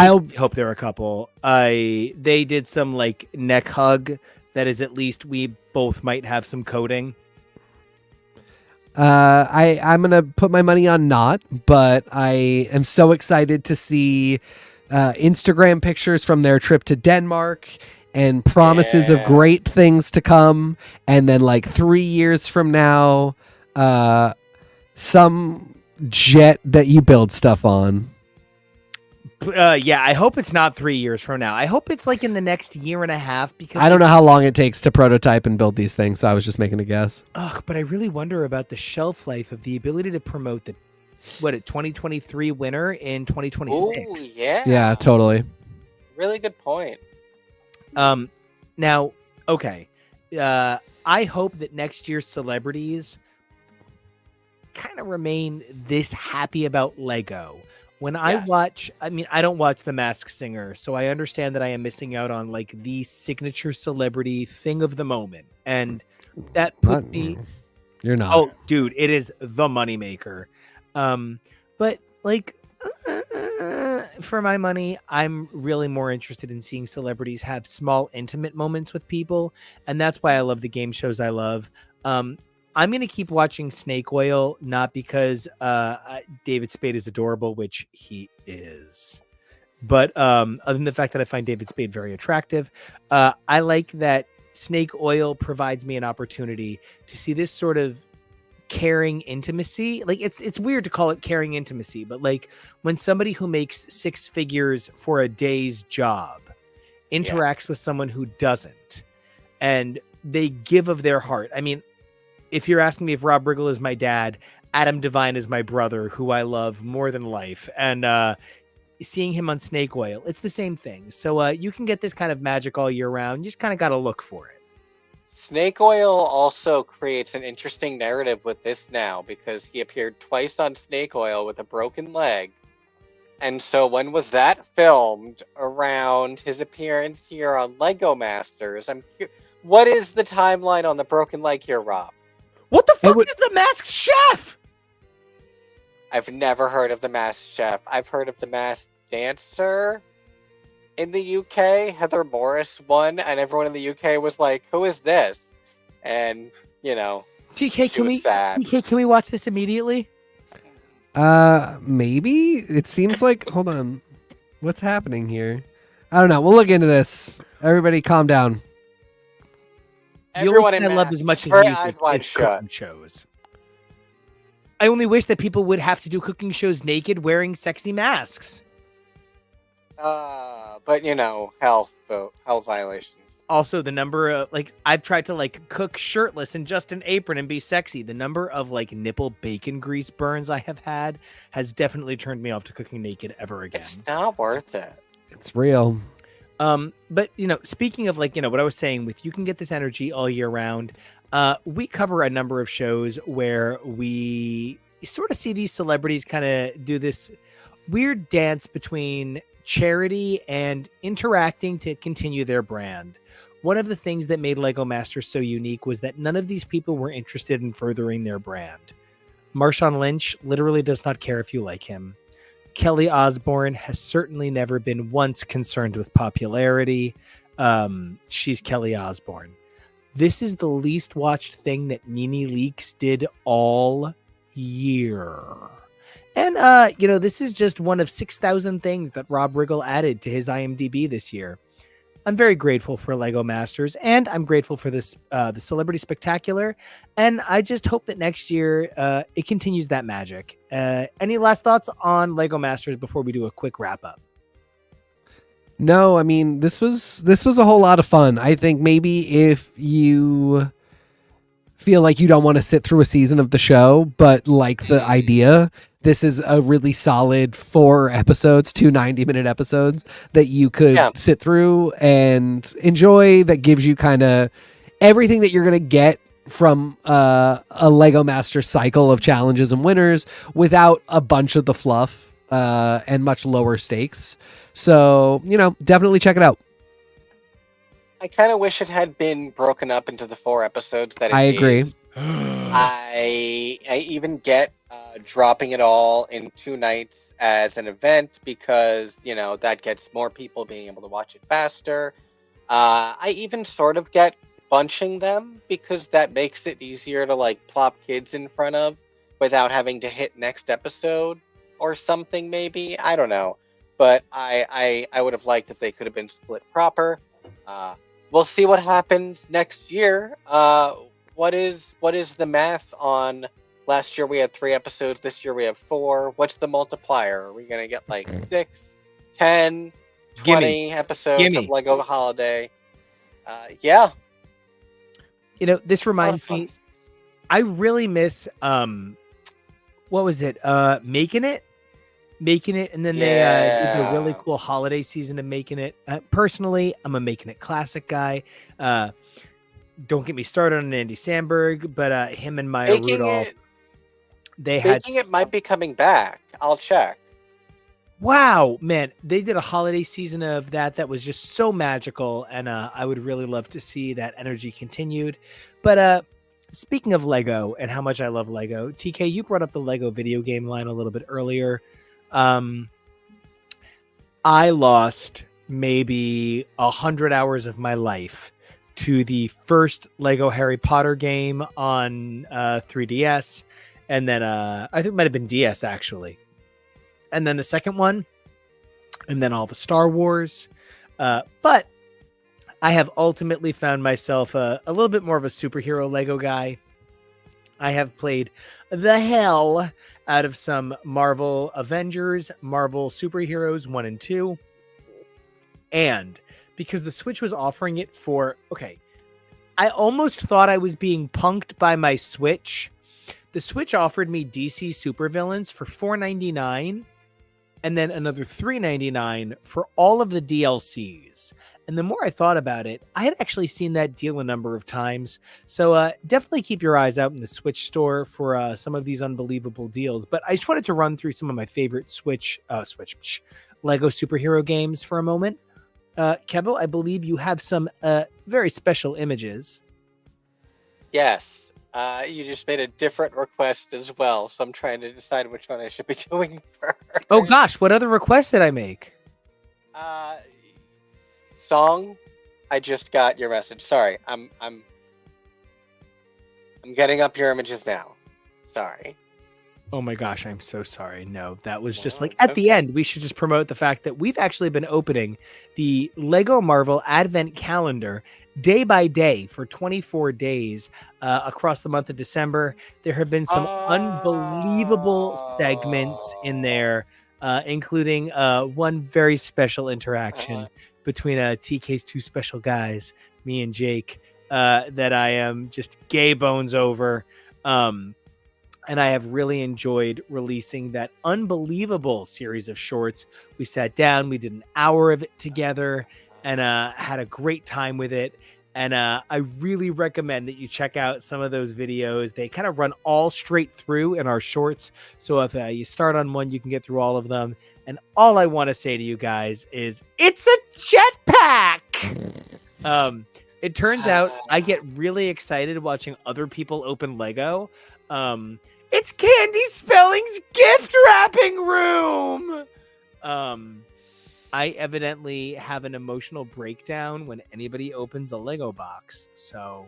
hope they're a couple. They did some like neck hug that is at least we both might have some coding. I'm gonna put my money on not, but I am so excited to see Instagram pictures from their trip to Denmark and promises of great things to come. And then like 3 years from now, some jet that you build stuff on. I hope it's not 3 years from now. I hope it's like in the next year and a half because I don't know how long it takes to prototype and build these things, so I was just making a guess. But I really wonder about the shelf life of the ability to promote the 2023 winner in 2026. Ooh, yeah. Yeah, totally. Really good point. Now, okay. I hope that next year's celebrities kind of remain this happy about Lego. When I don't watch The Masked Singer, so I understand that I am missing out on like the signature celebrity thing of the moment. And that puts me... You're not. Oh, dude, it is the moneymaker. But like for my money, I'm really more interested in seeing celebrities have small, intimate moments with people, and that's why I love the game shows I love. I'm gonna keep watching Snake Oil, not because David Spade is adorable, which he is, but other than the fact that I find David Spade very attractive, I like that Snake Oil provides me an opportunity to see this sort of caring intimacy. Like it's weird to call it caring intimacy, but like when somebody who makes 6 figures for a day's job interacts with someone who doesn't, and they give of their heart. I mean, if you're asking me if Rob Riggle is my dad, Adam Devine is my brother, who I love more than life, and seeing him on Snake Oil, it's the same thing. So you can get this kind of magic all year round. You just kind of got to look for it. Snake Oil also creates an interesting narrative with this now, because he appeared twice on Snake Oil with a broken leg. And so when was that filmed? Around his appearance here on LEGO Masters. What is the timeline on the broken leg here, Rob? What the fuck is the Masked Chef? I've never heard of the Masked Chef. I've heard of the Masked Dancer in the UK. Heather Morris won, and everyone in the UK was like, "Who is this?" And TK, she was sad. TK, can we watch this immediately? Maybe. It seems like. Hold on. What's happening here? I don't know. We'll look into this. Everybody, calm down. Everyone in I love Masked as much as very music eyes wide is shut. cooking shows. I only wish that people would have to do cooking shows naked, wearing sexy masks. But health violations. Also, the number of I've tried to cook shirtless and just an apron and be sexy. The number of nipple bacon grease burns I have had has definitely turned me off to cooking naked ever again. It's not worth it. It's real. But speaking of what I was saying with you can get this energy all year round. We cover a number of shows where we sort of see these celebrities kind of do this weird dance between charity and interacting to continue their brand. One of the things that made LEGO Masters so unique was that none of these people were interested in furthering their brand. Marshawn Lynch literally does not care if you like him. Kelly Osbourne has certainly never been once concerned with popularity. She's Kelly Osbourne. This is the least watched thing that Nene Leakes did all year. And, this is just one of 6,000 things that Rob Riggle added to his IMDb this year. I'm very grateful for LEGO Masters, and I'm grateful for this, the Celebrity Spectacular. And I just hope that next year it continues that magic. Any last thoughts on LEGO Masters before we do a quick wrap up? No, I mean, this was a whole lot of fun. I think maybe if you feel like you don't want to sit through a season of the show, but like the idea, this is a really solid 4 episodes, 2 90-minute episodes that you could sit through and enjoy. That gives you kind of everything that you're going to get from a LEGO Master cycle of challenges and winners without a bunch of the fluff and much lower stakes. So, definitely check it out. I kind of wish it had been broken up into the 4 episodes that it I agree. is. I even get dropping it all in 2 nights as an event because, that gets more people being able to watch it faster. I even sort of get bunching them because that makes it easier to plop kids in front of without having to hit next episode or something maybe. I don't know. But I would have liked if they could have been split proper. We'll see what happens next year. What is the math on last year we had 3 episodes, this year we have 4. What's the multiplier? Are we going to get 6, 10, 20 episodes of LEGO Holiday? Yeah. This reminds me, I really miss, what was it? Making It, and then they did a really cool holiday season of Making It. Personally, I'm a Making It classic guy. Don't get me started on Andy Samberg, but him and Maya Rudolph, Making It might be coming back. I'll check. Wow, man, they did a holiday season of that was just so magical, and I would really love to see that energy continued. But speaking of Lego and how much I love Lego, TK, you brought up the Lego video game line a little bit earlier. I lost maybe 100 hours of my life to the first Lego Harry Potter game on 3DS, and then I think it might have been DS actually, and then the second one, and then all the Star Wars. But I have ultimately found myself a little bit more of a superhero Lego guy. I have played the hell out of some Marvel Avengers, Marvel Superheroes 1 and 2. And because the Switch was offering it for, I almost thought I was being punked by my Switch. The Switch offered me DC Supervillains for $4.99 and then another $3.99 for all of the DLCs. And the more I thought about it, I had actually seen that deal a number of times. So definitely keep your eyes out in the Switch store for some of these unbelievable deals. But I just wanted to run through some of my favorite Lego superhero games for a moment. Kevo, I believe you have some very special images. Yes. You just made a different request as well, so I'm trying to decide which one I should be doing first. Oh gosh, what other request did I make? Song. I just got your message. Sorry, I'm getting up your images now. Sorry. Oh my gosh, I'm so sorry. No, that was just No, like it's at the okay. end, we should just promote the fact that we've actually been opening the Lego Marvel Advent Calendar day by day for 24 days across the month of December. There have been some unbelievable segments in there, including one very special interaction between TK's two special guys, me and Jake, that I am just gay bones over. And I have really enjoyed releasing that unbelievable series of shorts. We sat down, we did an hour of it together, and had a great time with it. And I really recommend that you check out some of those videos. They kind of run all straight through in our shorts. So if you start on one, you can get through all of them. And all I want to say to you guys is, it's a jetpack! It turns out I get really excited watching other people open Lego. It's Candy Spelling's gift wrapping room. I evidently have an emotional breakdown when anybody opens a Lego box. So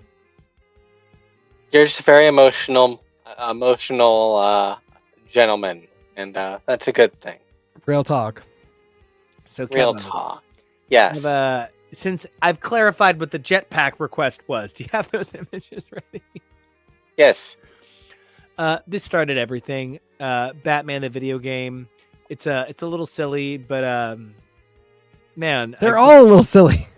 You're just a very emotional gentleman, and that's a good thing. Real talk. So Real Kevin, talk. Yes. since I've clarified what the jetpack request was, do you have those images ready? Yes. This started everything. Batman the video game. It's a little silly, but man, They're all a little silly.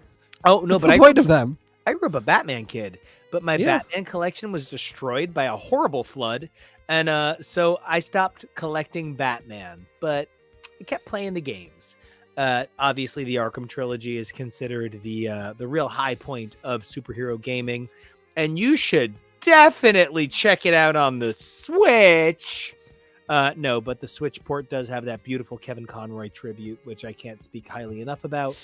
Oh no, What's but the point of them? I grew up a Batman kid, but my Batman collection was destroyed by a horrible flood, and so I stopped collecting Batman, but I kept playing the games. Obviously, the Arkham trilogy is considered the real high point of superhero gaming, and you should definitely check it out on the Switch. No, but the Switch port does have that beautiful Kevin Conroy tribute, which I can't speak highly enough about.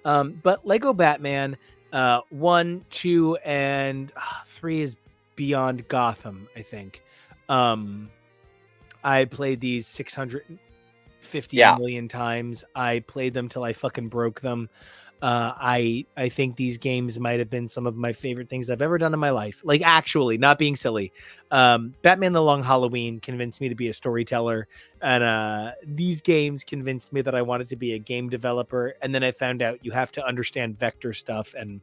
But Lego Batman 1, 2, and 3 is Beyond Gotham, I think. I played these 650 million times. I played them till I fucking broke them. I think these games might have been some of my favorite things I've ever done in my life. Like, actually, not being silly. Batman the Long Halloween convinced me to be a storyteller, and these games convinced me that I wanted to be a game developer, and then I found out you have to understand vector stuff, and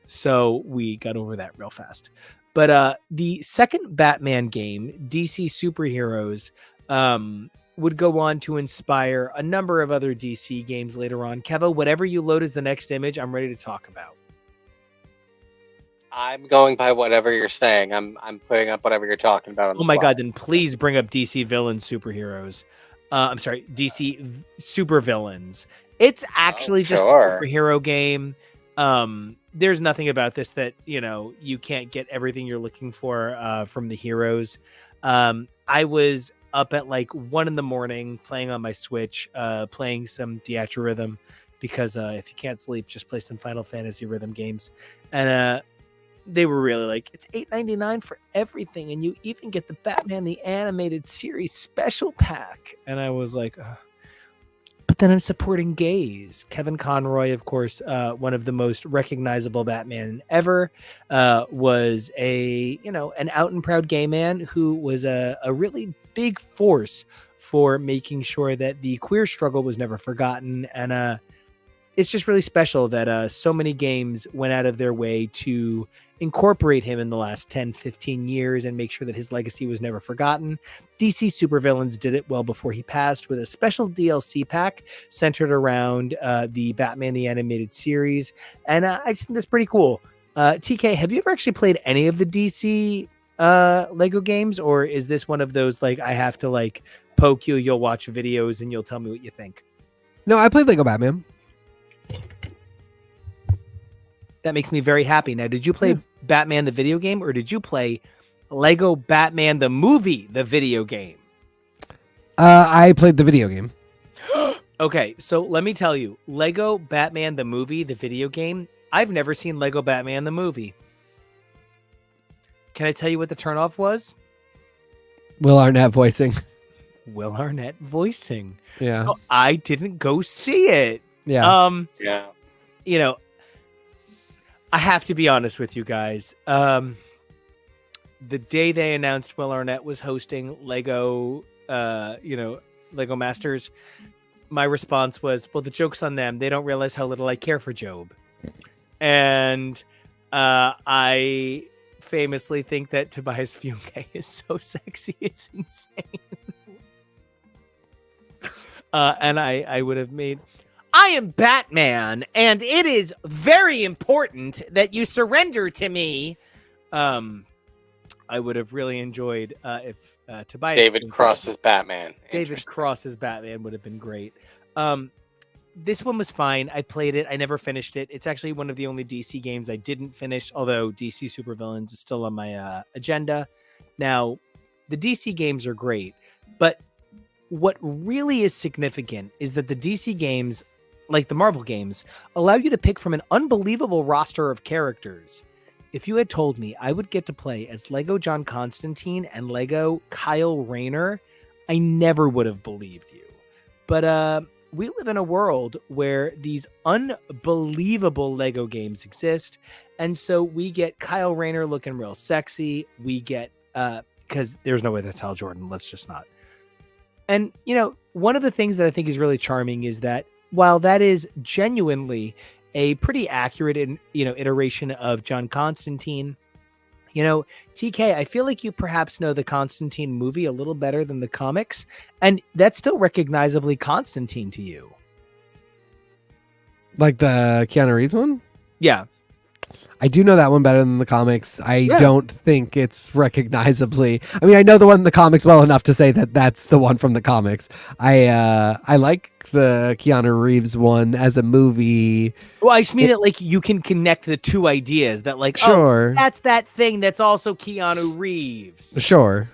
so we got over that real fast. But the second Batman game, DC Superheroes, would go on to inspire a number of other DC games later on. Keva, whatever you load as the next image, I'm ready to talk about. I'm going by whatever you're saying. I'm putting up whatever you're talking about on the Oh my fly. god, then please bring up DC Villain Superheroes. I'm sorry, DC Super Villains. It's actually just a superhero game. There's nothing about this that, you can't get everything you're looking for from the heroes. I was up at like 1 a.m. playing on my Switch, playing some Theatrhythm, because if you can't sleep, just play some Final Fantasy rhythm games. And they were really like, it's $8.99 for everything, and you even get the Batman the Animated Series special pack. And I was like, ugh. But then I'm supporting gays. Kevin Conroy, of course, one of the most recognizable Batman ever, was an out and proud gay man who was a really big force for making sure that the queer struggle was never forgotten. And it's just really special that so many games went out of their way to incorporate him in the last 10, 15 years and make sure that his legacy was never forgotten. DC Supervillains did it well before he passed with a special DLC pack centered around the Batman the Animated Series. And I just think that's pretty cool. TK, have you ever actually played any of the DC Lego games, or is this one of those, like, I have to like poke you, you'll watch videos and you'll tell me what you think? No, I played Lego Batman. That makes me very happy. Now, did you play Batman the video game, or did you play Lego Batman the movie, the video game? I played the video game. Okay, so let me tell you, Lego Batman the movie, the video game, I've never seen Lego Batman the movie. Can I tell you what the turnoff was? Will Arnett voicing. Will Arnett voicing. Yeah. So I didn't go see it. Yeah. Yeah. You know, I have to be honest with you guys. The day they announced Will Arnett was hosting Lego, Lego Masters, my response was, well, the joke's on them. They don't realize how little I care for Job. And I famously think that Tobias Funke is so sexy. It's insane. And I would have made... I am Batman, and it is very important that you surrender to me. I would have really enjoyed if Tobias... David Cross's Batman. David Cross's Batman would have been great. This one was fine. I played it. I never finished it. It's actually one of the only DC games I didn't finish, although DC Supervillains is still on my agenda. Now, the DC games are great, but what really is significant is that the DC games, like the Marvel games, allow you to pick from an unbelievable roster of characters. If you had told me I would get to play as Lego John Constantine and Lego Kyle Rayner, I never would have believed you. But we live in a world where these unbelievable Lego games exist. And so we get Kyle Rayner looking real sexy. We get, because there's no way that's Hal Jordan. Let's just not. And, one of the things that I think is really charming is that while that is genuinely a pretty accurate, iteration of John Constantine, TK, I feel like you perhaps know the Constantine movie a little better than the comics, and that's still recognizably Constantine to you. Like the Keanu Reeves one? Yeah. I do know that one better than the comics. I Yeah. don't think it's recognizably. I mean, I know the one in the comics well enough to say that that's the one from the comics. I like the Keanu Reeves one as a movie. Well, I just mean that like you can connect the two ideas that like, Sure. oh, that's that thing that's also Keanu Reeves. Sure.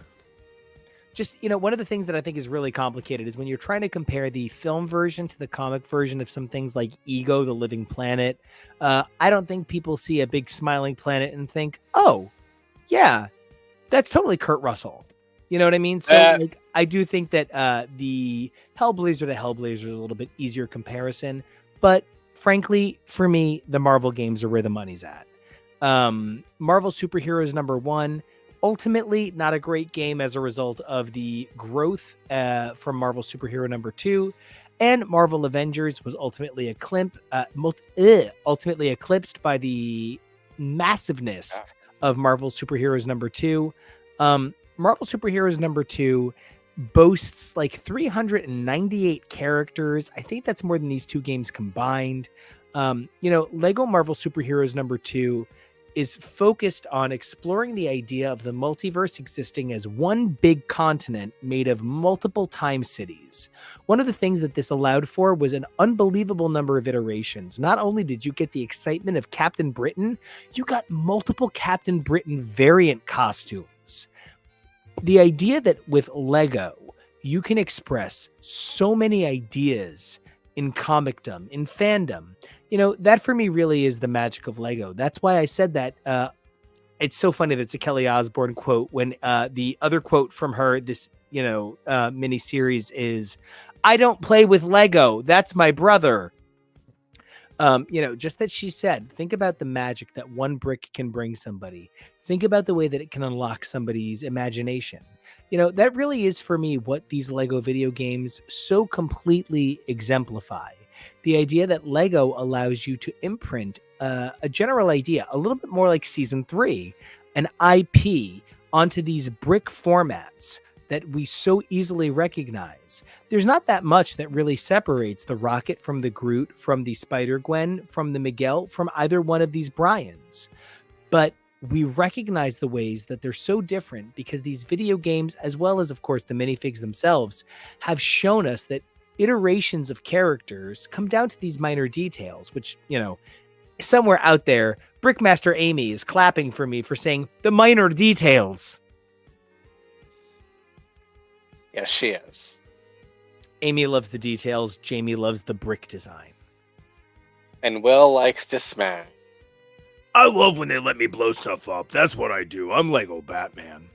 Just, one of the things that I think is really complicated is when you're trying to compare the film version to the comic version of some things like Ego, the Living Planet. I don't think people see a big smiling planet and think, oh, yeah, that's totally Kurt Russell. You know what I mean? So I do think that the Hellblazer to Hellblazer is a little bit easier comparison. But frankly, for me, the Marvel games are where the money's at. Marvel Superheroes #1. Ultimately, not a great game as a result of the growth from Marvel Superhero #2, and Marvel Avengers was ultimately eclipsed by the massiveness of Marvel Superheroes #2. Marvel Superheroes #2 boasts like 398 characters. I think that's more than these two games combined. Lego Marvel Superheroes #2 is focused on exploring the idea of the multiverse existing as one big continent made of multiple time cities. One of the things that this allowed for was an unbelievable number of iterations. Not only did you get the excitement of Captain Britain, you got multiple Captain Britain variant costumes. The idea that with Lego, you can express so many ideas in comicdom, in fandom, that for me really is the magic of Lego. That's why I said that. It's so funny that it's a Kelly Osbourne quote when the other quote from her, this, mini series is, I don't play with Lego. That's my brother. Just that she said, think about the magic that one brick can bring somebody. Think about the way that it can unlock somebody's imagination. That really is for me what these Lego video games so completely exemplify. The idea that Lego allows you to imprint a general idea, a little bit more like Season 3, an IP onto these brick formats that we so easily recognize. There's not that much that really separates the Rocket from the Groot, from the Spider-Gwen, from the Miguel, from either one of these Bryans. But we recognize the ways that they're so different because these video games, as well as, of course, the minifigs themselves, have shown us that iterations of characters come down to these minor details, which, somewhere out there, Brickmaster Amy is clapping for me for saying the minor details. Yes, she is. Amy loves the details. Jamie loves the brick design. And Will likes to smash. I love when they let me blow stuff up. That's what I do. I'm Lego Batman.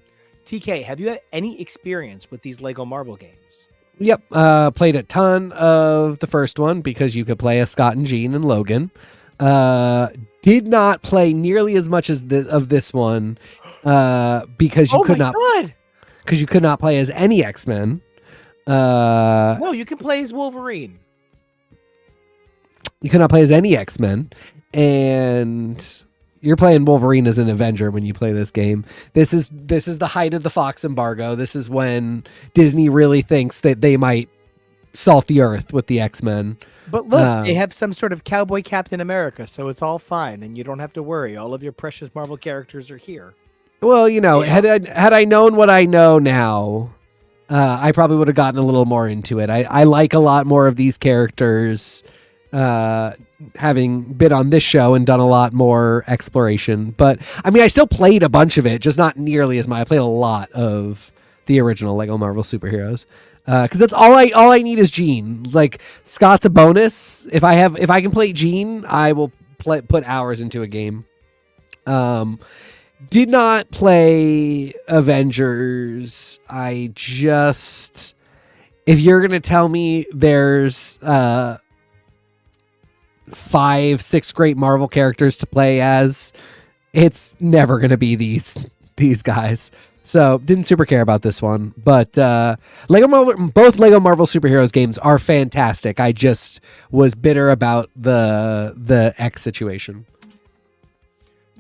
TK, have you had any experience with these Lego Marvel games? Yep. Played a ton of the first one because you could play as Scott and Jean and Logan. Did not play nearly as much as this one because you could not. Because you could not play as any X-Men. No, you can play as Wolverine. You cannot play as any X-Men, and you're playing Wolverine as an Avenger when you play this game. This is the height of the Fox embargo. This is when Disney really thinks that they might salt the earth with the X-Men. But look, they have some sort of cowboy Captain America, so it's all fine, and you don't have to worry. All of your precious Marvel characters are here. Well, had I known what I know now, I probably would have gotten a little more into it. I like a lot more of these characters, having been on this show and done a lot more exploration. But I mean, I still played a bunch of it, just not nearly as much. I played a lot of the original Lego Marvel superheroes. Because that's all I need is Jean. Like, Scott's a bonus. If I can play Jean, I will put hours into a game. Did not play Avengers. If you're gonna tell me there's 5-6 great Marvel characters to play as, it's never gonna be these guys. So didn't super care about this one. But both Lego Marvel Superheroes games are fantastic. I just was bitter about the X situation.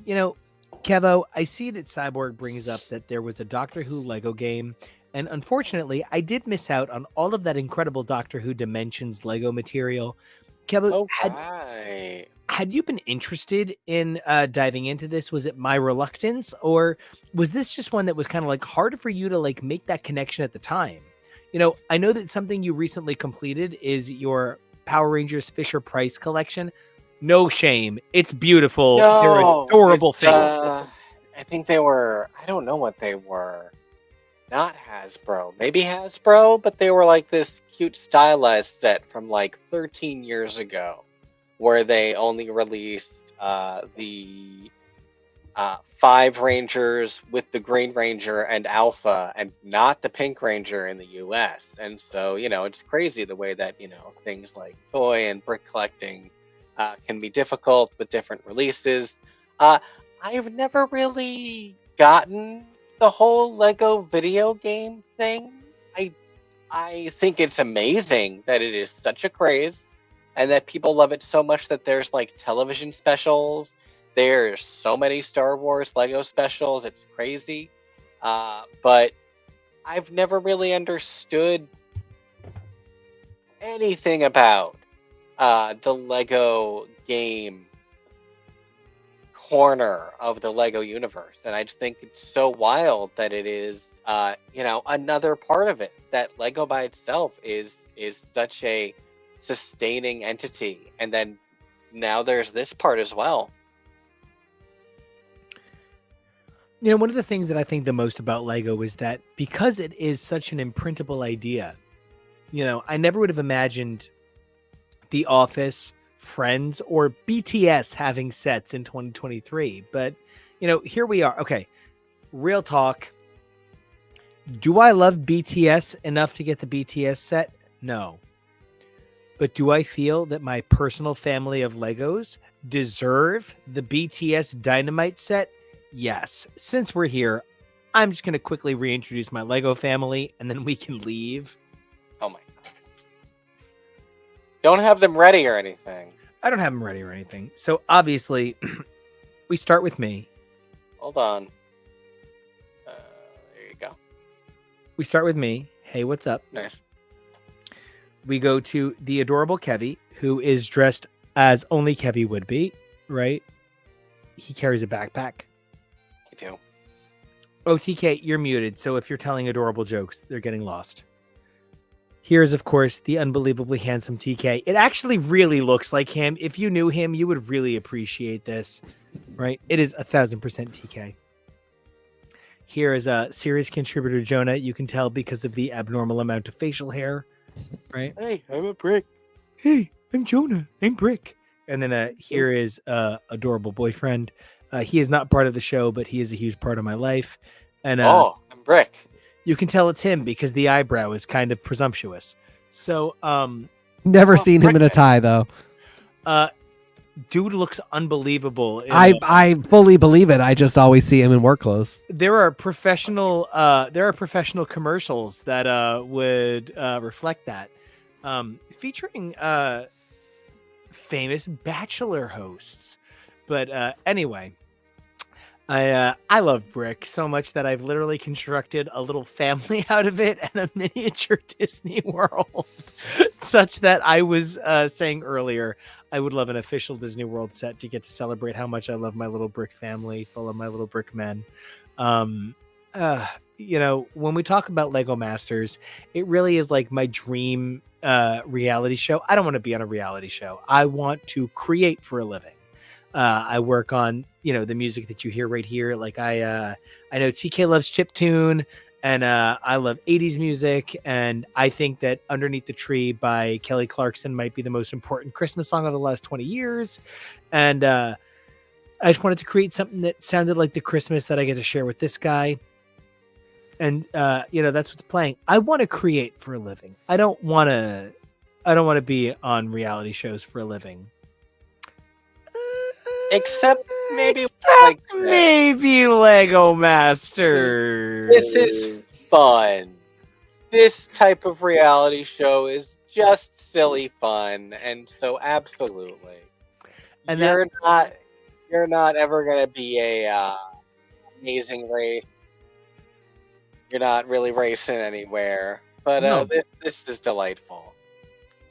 Kevo, I see that Cyborg brings up that there was a Doctor Who Lego game, and unfortunately, I did miss out on all of that incredible Doctor Who Dimensions Lego material. Kevo, had you been interested in diving into this? Was it my reluctance, or was this just one that was kind of like hard for you to like make that connection at the time? I know that something you recently completed is your Power Rangers Fisher-Price collection. No shame. It's beautiful. No, they're adorable things. I think they were, I don't know what they were. Not Hasbro. Maybe Hasbro, but they were like this cute stylized set from like 13 years ago, where they only released the 5 Rangers with the Green Ranger and Alpha, and not the Pink Ranger in the US. And so, it's crazy the way that, things like toy and brick collecting can be difficult with different releases. I've never really gotten the whole Lego video game thing. I think it's amazing that it is such a craze and that people love it so much that there's like television specials. There's so many Star Wars Lego specials. It's crazy. But I've never really understood anything about the Lego game corner of the Lego universe, and I just think it's so wild that it is another part of it, that Lego by itself is such a sustaining entity, and then now there's this part as well. One of the things that I think the most about Lego is that because it is such an imprintable idea, I never would have imagined The Office, Friends, or BTS having sets in 2023. But, here we are. Okay, real talk. Do I love BTS enough to get the BTS set? No. But do I feel that my personal family of Legos deserve the BTS Dynamite set? Yes. Since we're here, I'm just going to quickly reintroduce my Lego family, and then we can leave. Oh my God. Don't have them ready or anything. I don't have them ready or anything. So obviously, we start with me. Hold on. There you go. We start with me. Hey, what's up? Nice. We go to the adorable Kevy, who is dressed as only Kevy would be, right? He carries a backpack. Me too. Oh, TK, you're muted. So if you're telling adorable jokes, they're getting lost. Here is, of course, the unbelievably handsome TK. It actually really looks like him. If you knew him, you would really appreciate this, right? It is 1000% TK. Here is a serious contributor, Jonah. You can tell because of the abnormal amount of facial hair, right? Hey, I'm a brick. Hey, I'm Jonah. I'm Brick. And then here is adorable boyfriend. He is not part of the show, but he is a huge part of my life. And I'm Brick. you can tell it's him because the eyebrow is kind of presumptuous. So Never seen him in a tie though. dude looks unbelievable. I fully believe it. I just always see him in work clothes. There are professional commercials that would reflect that, featuring famous Bachelor hosts. But anyway, I love Brick so much that I've literally constructed a little family out of it and a miniature Disney World, such that I was saying earlier, I would love an official Disney World set to get to celebrate how much I love my little Brick family full of my little Brick men. When we talk about Lego Masters, it really is like my dream reality show. I don't want to be on a reality show. I want to create for a living. I work on, the music that you hear right here. Like I know TK loves chiptune, and I love 80s music. And I think that Underneath the Tree by Kelly Clarkson might be the most important Christmas song of the last 20 years. And I just wanted to create something that sounded like the Christmas that I get to share with this guy. And, that's what's playing. I want to create for a living. I don't want to be on reality shows for a living. Except maybe Lego Masters. This is fun. This type of reality show is just silly fun, and so absolutely. And you're not ever gonna be a amazing race. You're not really racing anywhere, but no. This is delightful.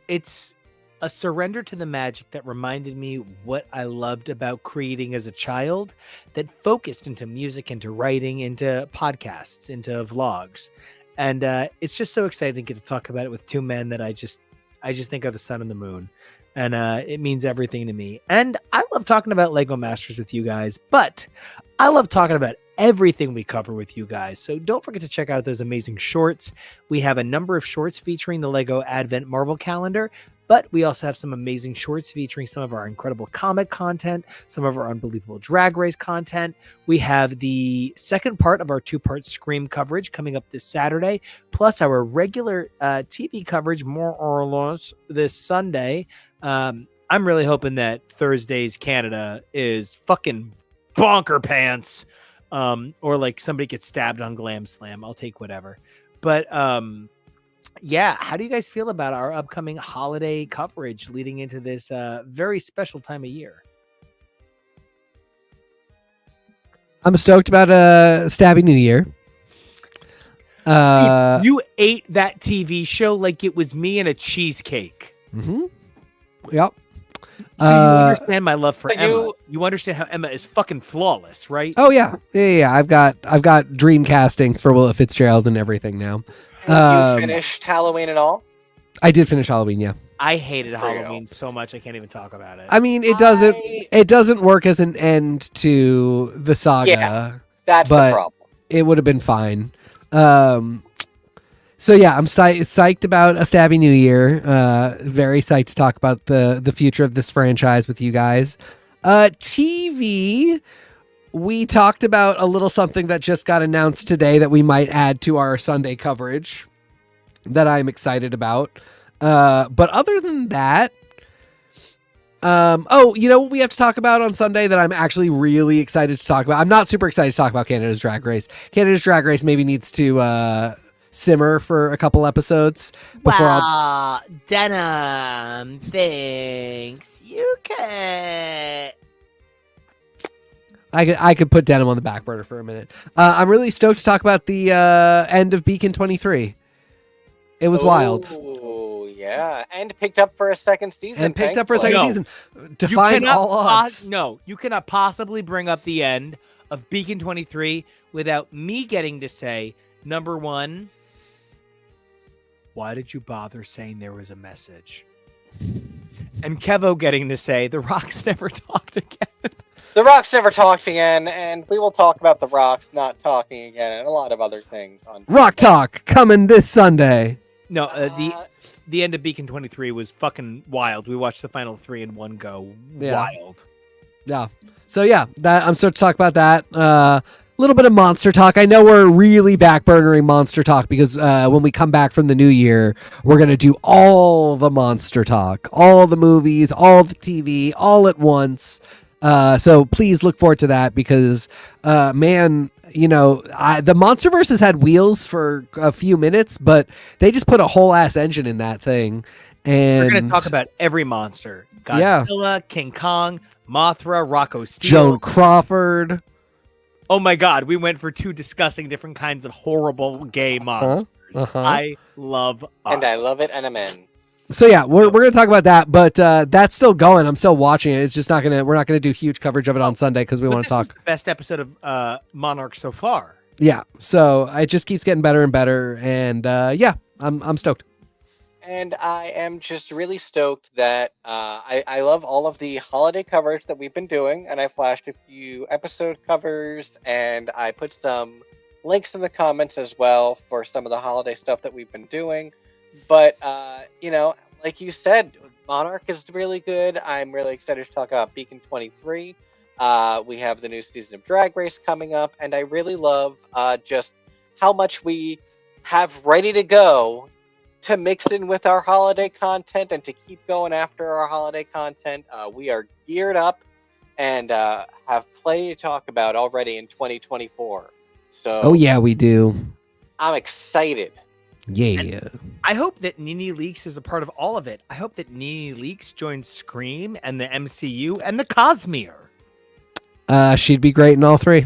It's a surrender to the magic that reminded me what I loved about creating as a child, that focused into music, into writing, into podcasts, into vlogs. And it's just so exciting to get to talk about it with two men that I just think of the sun and the moon. And it means everything to me. And I love talking about Lego Masters with you guys, but I love talking about everything we cover with you guys. So don't forget to check out those amazing shorts. We have a number of shorts featuring the Lego Advent Marvel calendar, but we also have some amazing shorts featuring some of our incredible comic content, some of our unbelievable Drag Race content. We have the second part of our 2-part Scream coverage coming up this Saturday, plus our regular TV coverage more or less this Sunday. I'm really hoping that Thursday's Canada is fucking bonker pants, or like somebody gets stabbed on Glam Slam. I'll take whatever. But yeah, how do you guys feel about our upcoming holiday coverage leading into this very special time of year? I'm stoked about a Stabby New Year. You ate that TV show like it was me and a cheesecake. Mm-hmm. Yep. So you understand my love for Emma. You understand how Emma is fucking flawless, right? Oh yeah. I've got dream castings for Willa Fitzgerald and everything now. Have you finished Halloween at all? I did finish Halloween, yeah. I hated Halloween so much I can't even talk about it. I mean, it doesn't work as an end to the saga. Yeah, that's the problem. It would have been fine. So yeah, I'm psyched about a Stabby New Year. Very psyched to talk about the future of this franchise with you guys. TV, we talked about a little something that just got announced today that we might add to our Sunday coverage that I'm excited about. But other than that, you know what we have to talk about on Sunday that I'm actually really excited to talk about? I'm not super excited to talk about Canada's Drag Race. Canada's Drag Race maybe needs to simmer for a couple episodes before Denim thinks you can. I could put Denim on the back burner for a minute. I'm really stoked to talk about the end of Beacon 23. It was wild. Oh, yeah. And picked up for a second season. Defying all odds. No, you cannot possibly bring up the end of Beacon 23 without me getting to say, number one, why did you bother saying there was a message? And Kevo getting to say, the Rocks never talked again. The Rocks never talked again, and we will talk about the Rocks not talking again and a lot of other things on Rock Talk coming this Sunday. No, the end of Beacon 23 was fucking wild. We watched the final 3 in one go. Yeah. Wild. Yeah. So yeah, that I'm starting to talk about that. A little bit of monster talk. I know we're really backburnering monster talk because when we come back from the new year, we're gonna do all the monster talk, all the movies, all the TV, all at once. So please look forward to that because, man, you know, the MonsterVerse has had wheels for a few minutes, but they just put a whole ass engine in that thing. And we're going to talk about every monster. Godzilla, King Kong, Mothra, Rocco Steele. Joan Crawford. Oh my God, we went for 2 disgusting different kinds of horrible gay monsters. I love And I love it, and I'm in. So yeah, we're gonna talk about that, but that's still going. I'm still watching it. It's just we're not gonna do huge coverage of it on Sunday because we want to talk. This was the best episode of Monarch so far. Yeah, so it just keeps getting better and better, and yeah, I'm stoked. And I am just really stoked that I love all of the holiday coverage that we've been doing, and I flashed a few episode covers, and I put some links in the comments as well for some of the holiday stuff that we've been doing. But, you know, like you said, Monarch is really good. I'm really excited to talk about Beacon 23. We have the new season of Drag Race coming up, and I really love just how much we have ready to go to mix in with our holiday content and to keep going after our holiday content. We are geared up and have plenty to talk about already in 2024. So, oh yeah, we do. I'm excited. Yeah. And I hope that Nene Leakes is a part of all of it. I hope that Nene Leakes joins Scream and the MCU and the Cosmere. She'd be great in all 3.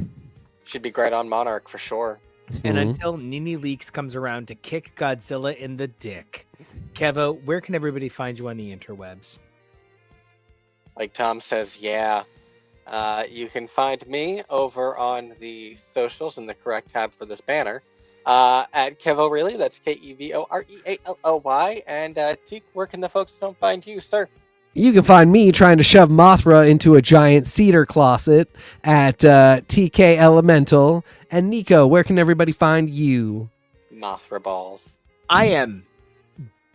She'd be great on Monarch for sure. And until Nene Leakes comes around to kick Godzilla in the dick, Kevo, where can everybody find you on the interwebs? Like Tom says, yeah. You can find me over on the socials in the correct tab for this banner. At Kevoreally, that's Kevoreally. And Teak, where can the folks don't find you, sir? You can find me trying to shove Mothra into a giant cedar closet at TK Elemental. And Nico, where can everybody find you? Mothra balls. I am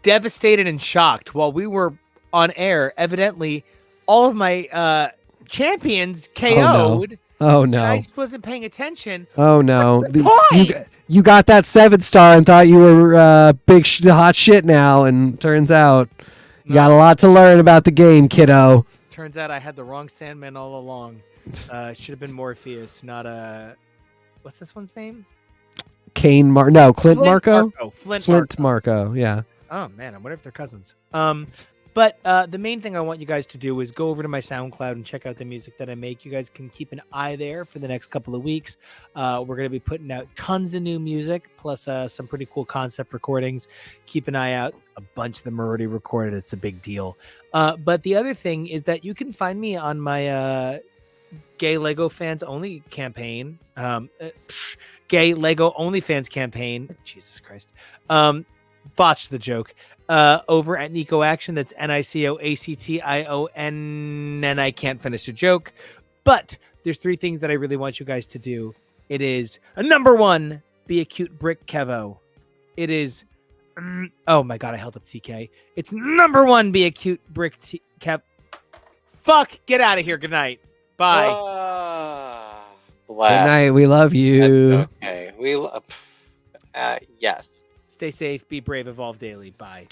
devastated and shocked. While we were on air, evidently, all of my champions KO'd. Oh no! I just wasn't paying attention. Oh no! Why? You got that 7-star and thought you were big hot shit now, and turns out you got a lot to learn about the game, kiddo. Turns out I had the wrong Sandman all along. It should have been Morpheus, not what's this one's name? Clint Marco. Flint Marco. Yeah. Oh man, I wonder if they're cousins. But the main thing I want you guys to do is go over to my SoundCloud and check out the music that I make. You guys can keep an eye there for the next couple of weeks. We're going to be putting out tons of new music, plus some pretty cool concept recordings. Keep an eye out. A bunch of them are already recorded. It's a big deal. But the other thing is that you can find me on my Gay Lego Fans Only campaign. Gay Lego OnlyFans campaign. Jesus Christ. Botched the joke. Over at Nico Action. That's NicoAction, and I can't finish a joke. But there's 3 things that I really want you guys to do. It is number 1, be a cute brick Kevo. It is oh my god, I held up TK. It's number 1, be a cute brick Kev. Fuck, get out of here. Good night. Bye. Good night. We love you. Okay. We love. Yes. Stay safe, be brave, evolve daily. Bye.